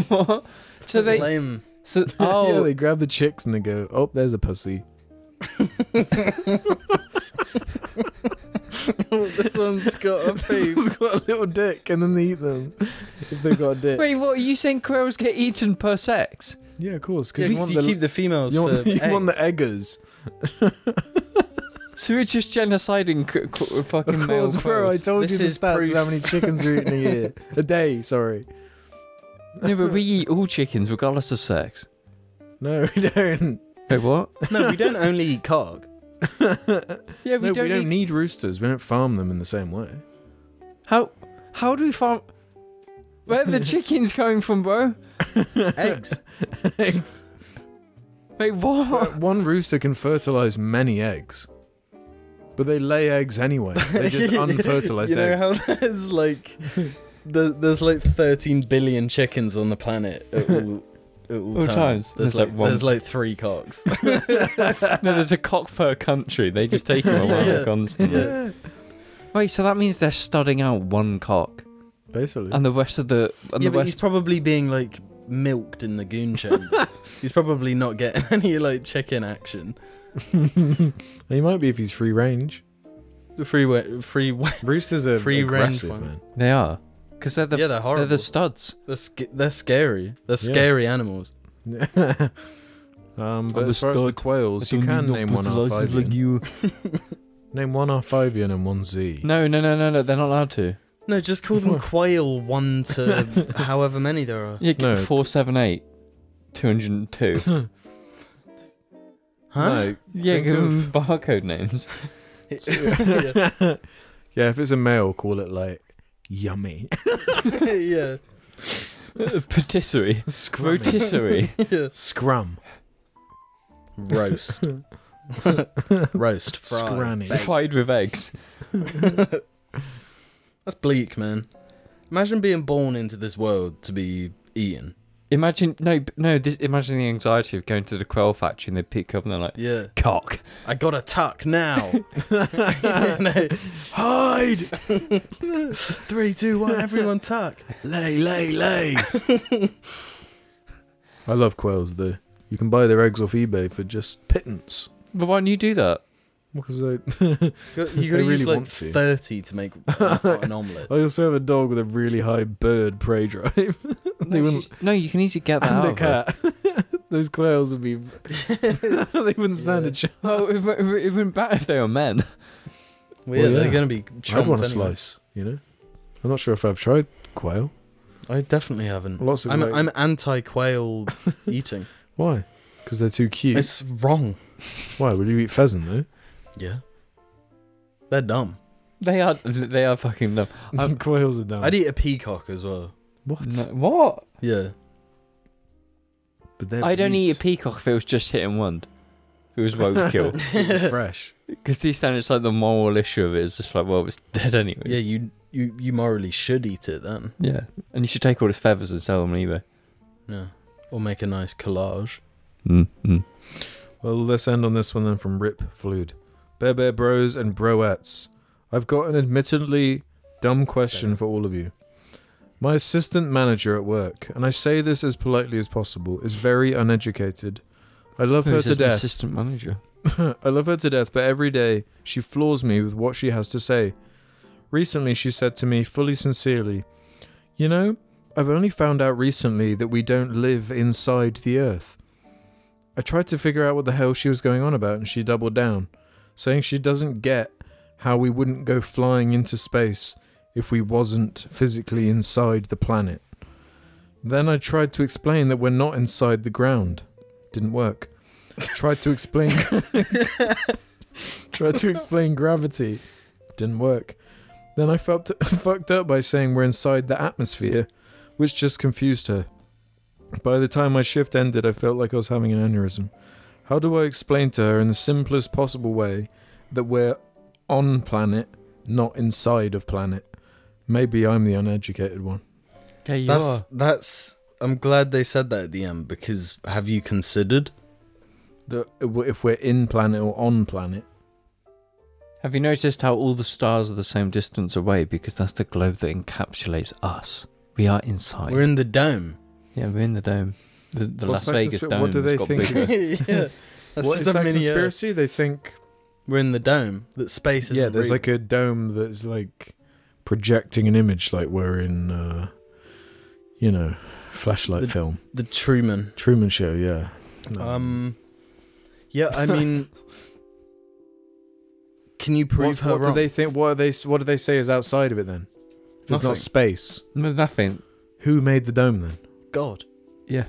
What? So they... Lame. So, Yeah, they grab the chicks and they go, oh, there's a pussy. This one's got a This face. one's got a little dick, and then they eat them if they've got a dick. Wait, what, are you saying quails get eaten per sex? Yeah, of course. Yeah, Because you keep the females you for you want the eggs. eggers. So we're just genociding fucking Of male course, bro. I quails. told This you the is stats proof. of how many chickens are eaten a year. A day, sorry. No, but we eat all chickens regardless of sex. No, we don't. Wait, what? No, we don't only eat cock. Yeah, We don't need roosters. We don't farm them in the same way. How do we farm... Where are the chickens coming from, bro? Eggs. Wait, what? One rooster can fertilize many eggs. But they lay eggs anyway. They're just unfertilized you know eggs. how there's like there's like 13 billion chickens on the planet at all times. There's like 3 cocks. No, there's a cock per country. They just take them around constantly. Yeah. Wait, so that means they're studding out one cock, Basically. and the rest of the but he's probably being like milked in the goon chamber. He's probably not getting any like chicken action. He might be if he's free range. The free Roosters are free range aggressive, one. man. They are, because they're they're horrible. They're the studs. They're scary. They're scary animals. But as far as the quails, you can name one Arfivian. Like you. Name one Arfivian and one Z. No, they're not allowed to. No, just call them Quail 1 to however many there are. Yeah, No. 478, 202. Huh? No, Yeah, think give them of- barcode names. Yeah, if it's a male, call it like Yummy. Yeah. Patisserie. Rotisserie. Yeah. Scrum. Roast. Roast. Fried. Scranny. baked. Fried with eggs. That's bleak, man. Imagine being born into this world to be eaten. Imagine imagine the anxiety of going to the quail factory and they pick up and they're like, Yeah. cock. I gotta tuck now. Hide! 3, 2, 1, everyone tuck. Lay. I love quails though. You can buy their eggs off eBay for just pittance. But why don't you do that? Because You gotta really use like want to. 30 to make an omelette. I also have a dog with a really high bird prey drive. No, you can easily get that And out a of her. cat. Those quails would be... they wouldn't stand a chance. Oh, it wouldn't matter if they were men. Well, yeah, Well, they're yeah. gonna be chomped I'd want a anyway. slice, you know? I'm not sure if I've tried quail. I definitely haven't. Lots of like- I'm anti-quail eating. Why? Because they're too cute. It's wrong. Why? Would you eat pheasant though? Yeah. They're dumb. They are fucking dumb. Quails are dumb. I'd eat a peacock as well. What? No, what? Yeah. But they're I'd only eat a cute. peacock if it was just hit and won. If it was roadkill. It's fresh. Because these times it's like the moral issue of it is just like, well, it's dead anyway. Yeah, you morally should eat it then. Yeah. And you should take all his feathers and sell them on eBay. Yeah. Or make a nice collage. Well, let's end on this one then from Rip Flood. Bear Bros and Broettes. I've got an admittedly dumb question for all of you. My assistant manager at work, and I say this as politely as possible, is very uneducated. I love her to death. Assistant manager. I love her to death, but every day she floors me with what she has to say. Recently she said to me, fully sincerely, "You know, I've only found out recently that we don't live inside the Earth." I tried to figure out what the hell she was going on about, and she doubled down, saying she doesn't get how we wouldn't go flying into space if we wasn't physically inside the planet. Then I tried to explain that we're not inside the ground. Didn't work. Tried to explain gravity. Didn't work. Then I felt fucked up by saying we're inside the atmosphere, which just confused her. By the time my shift ended, I felt like I was having an aneurysm. How do I explain to her in the simplest possible way that we're on planet, not inside of planet? Maybe I'm the uneducated one. Yeah, you are. That's. I'm glad they said that at the end, because have you considered? That if we're in planet or on planet. Have you noticed how all the stars are the same distance away? Because that's the globe that encapsulates us. We are inside. We're in the dome. Yeah, we're in the dome. The Las What's that Vegas dome. what do they got think bigger. Yeah. That's What just is a that mini conspiracy? They think We're in the dome. That space is. yeah, there's like a dome that's like projecting an image, like we're in, flashlight film. the Truman. Truman Show, yeah. Yeah, I mean, can you prove her what wrong? do they think? What do they say is outside of it then? If it's Nothing. not space. No, nothing. Who made the dome then? God. Yeah.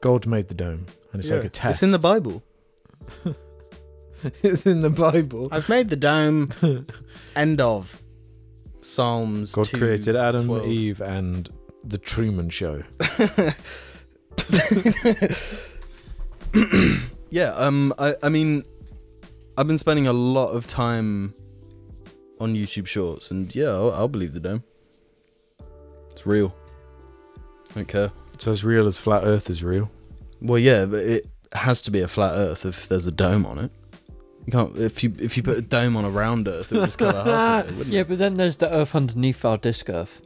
God made the dome, and it's Yeah. like a test. It's in the Bible. It's in the Bible. I've made the dome. End of. Psalms. God 2, created Adam, 12. Eve, and the Truman Show. Yeah. I mean, I've been spending a lot of time on YouTube Shorts, and yeah, I'll believe the dome. It's real. I don't care. It's as real as flat Earth is real. Well, yeah, but it has to be a flat Earth if there's a dome on it. You can't if you put a dome on a round Earth, it would just cover half of it, wouldn't Yeah, it? but then there's the Earth underneath our disk Earth.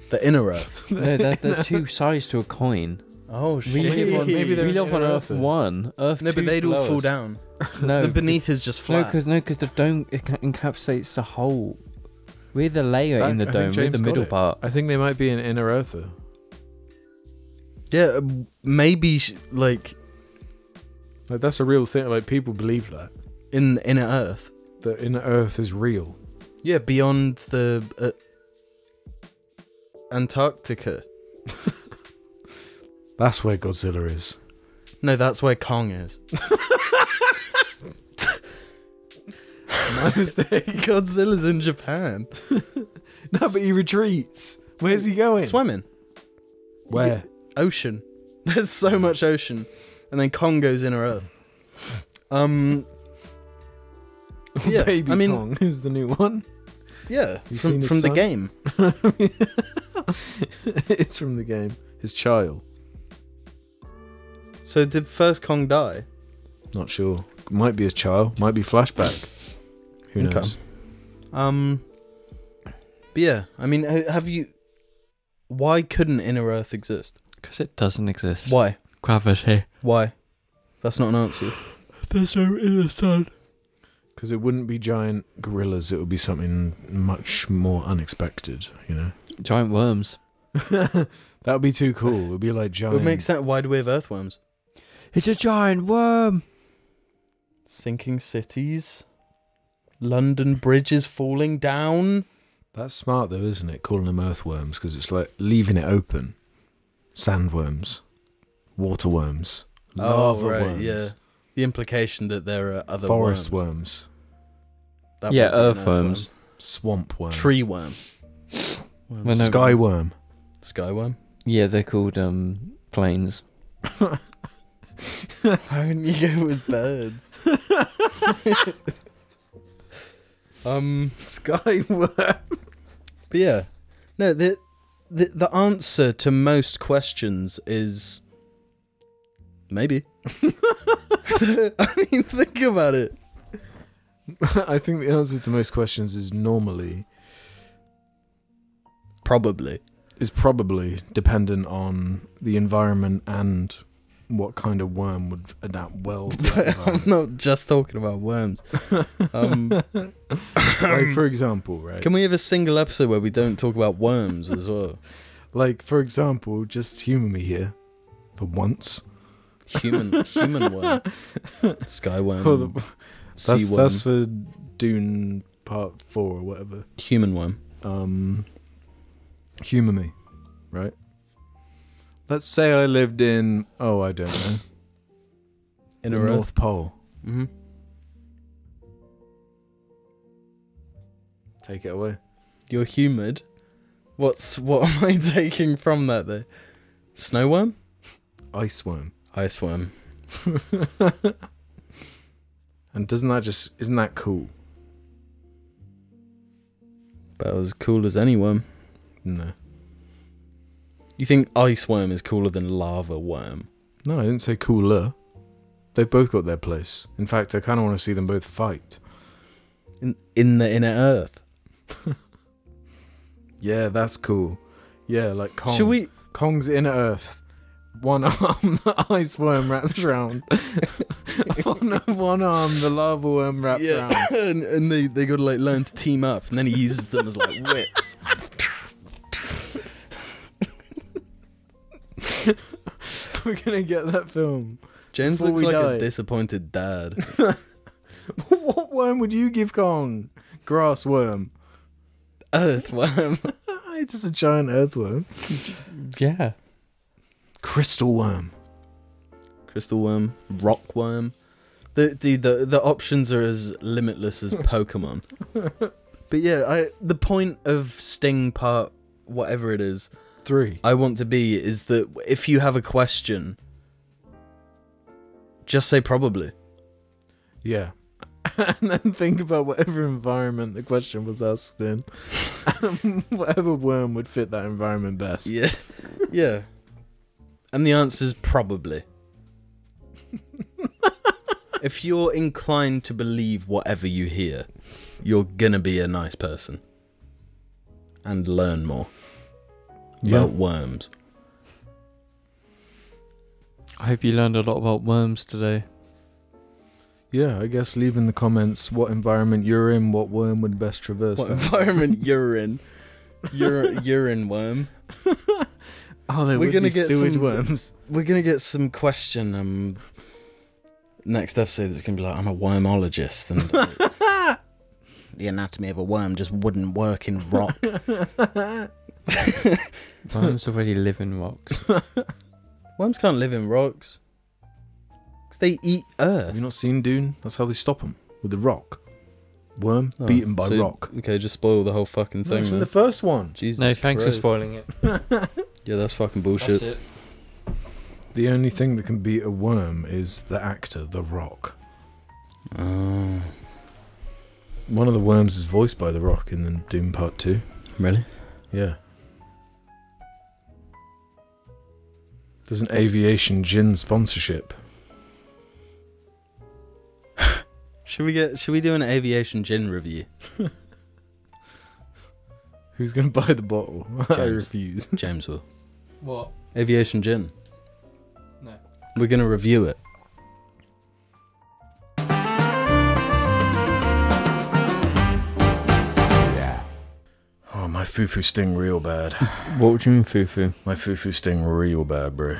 The inner Earth. No, there's two sides to a coin. Oh We shit! live on, Maybe we there's live on inner Earth Earth. 1. Earth No, 2 but they'd all below fall us. down. No, The beneath is just flat. No, because the dome encapsulates the whole. We're the layer in the I think dome. We're James the got middle it. part. I think they might be an inner Earther. Yeah, maybe like Like that's a real thing. Like people believe that in the inner Earth. the inner Earth is real. Yeah, beyond the Antarctica. That's where Godzilla is. No, that's where Kong is. My mistake. Godzilla's in Japan. No, but he retreats. Where's he going? Swimming. Where? Ocean. There's so much ocean. And then Kong goes inner Earth. Yeah, Baby I mean, Kong is the new one. yeah, You seen from his the son? game. It's from the game. His child. So did first Kong die? Not sure. Might be his child. Might be flashback. Who Okay. knows? But yeah, I mean, have you... Why couldn't inner Earth exist? Because it doesn't exist. Why? Gravity. Why? That's not an answer. There's no inner sun. Because it wouldn't be giant gorillas. It would be something much more unexpected. You know. Giant worms. That would be too cool. It would be like It giant. would make sense. Why do we have earthworms? It's a giant worm. Sinking cities. London bridges falling down. That's smart though, isn't it? Calling them earthworms because it's like leaving it open. Sandworms, waterworms, lava worms, yeah. The implication that there are other forest worms. worms, That Yeah, would be an earthworms. swamp worm, Tree worm. Well, no, sky worm. Sky worm. Yeah, they're called planes. Why wouldn't you go with birds? Sky worm. But yeah, no. The answer to most questions is maybe. I mean, think about it. I think the answer to most questions is normally Probably. is probably dependent on the environment and what kind of worm would adapt well to that I'm environment. not just talking about worms. Like for example, right? Can we have a single episode where we don't talk about worms as well? Like for example, just humour me here for once. Human worm, sky worm, Well, sea worm, that's for Dune Part 4 or whatever. human worm. Humour me, right? Let's say I lived in, I don't know, Inner the Earth. North Pole. Mm-hmm. Take it away. You're humid. What am I taking from that though? Snow worm, Ice worm. ice worm. And isn't that cool? About as cool as any worm. No. You think ice worm is cooler than lava worm? No, I didn't say cooler. They've both got their place. In fact, I kind of want to see them both fight. In the inner Earth. Yeah, that's cool. Yeah, like Kong. Should we? Kong's inner Earth. One arm, the ice worm wraps around. one arm, the lava worm wraps around. and they got to like learn to team up, and then he uses them as like whips. We're gonna get that film. James Before looks we like die. a disappointed dad. What worm would you give Kong? Grass worm. Earthworm. It's just a giant earthworm. Yeah. Crystal worm. Crystal worm. Rock worm. The options are as limitless as Pokemon. But yeah, the point of Sting Part whatever it is 3. I want to be is that if you have a question, just say probably. Yeah. and then think about whatever environment the question was asked in. And whatever worm would fit that environment best. Yeah. Yeah. And the answer is probably. If you're inclined to believe whatever you hear, you're gonna be a nice person. And learn more about worms. I hope you learned a lot about worms today. Yeah, I guess leave in the comments what environment you're in, what worm would best traverse What that. environment you're in. Urine worm. Oh, they would be sewage worms. We're gonna get some question next episode that's gonna be like, I'm a wormologist and the anatomy of a worm just wouldn't work in rock. Worms already live in rocks. Worms can't live in rocks. 'Cause they eat earth. Have you not seen Dune? That's how they stop them. With the rock. Worm beaten by rock. Okay, just spoil the whole fucking thing. That's in the first one. Jesus No, thanks for Christ. spoiling it. Yeah, that's fucking bullshit. That's it. The only thing that can beat a worm is the actor, The Rock. Oh. One of the worms is voiced by The Rock in the Doom Part 2. Really? Yeah. There's an aviation gin sponsorship. Should we do an aviation gin review? Who's going to buy the bottle? I James. refuse. James will. What? Aviation gin. No. We're gonna review it. Oh, my foo-foo sting real bad. What would you mean, Foo-foo? My foo-foo sting real bad, bro.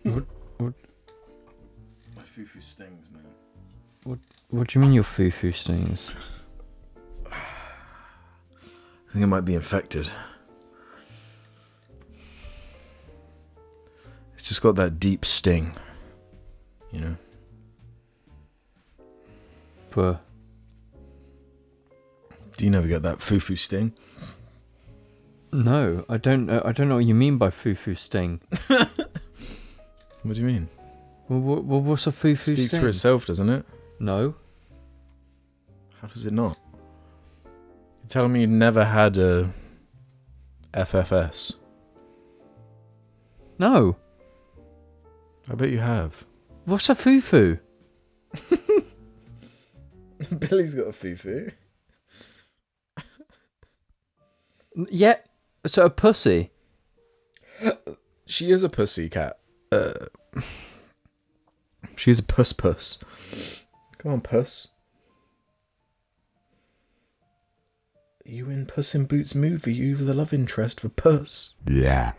What? My foo-foo stings, man. What do you mean your Foo-foo stings? I think I might be infected. It's just got that deep sting. You know? Puh. Do you never get that foo-foo sting? No, I don't know what you mean by Foo-foo sting. What do you mean? Well, what's a Foo-foo Speaks sting? for itself, doesn't it? No. How does it not? You're telling me you never had a FFS? No. I bet you have. What's a Foo-foo? Billy's got a foo-foo. Yeah. So a pussy. She is a pussy cat. She's a puss. Come on, puss. Are you in Puss in Boots movie? You the love interest for Puss? Yeah.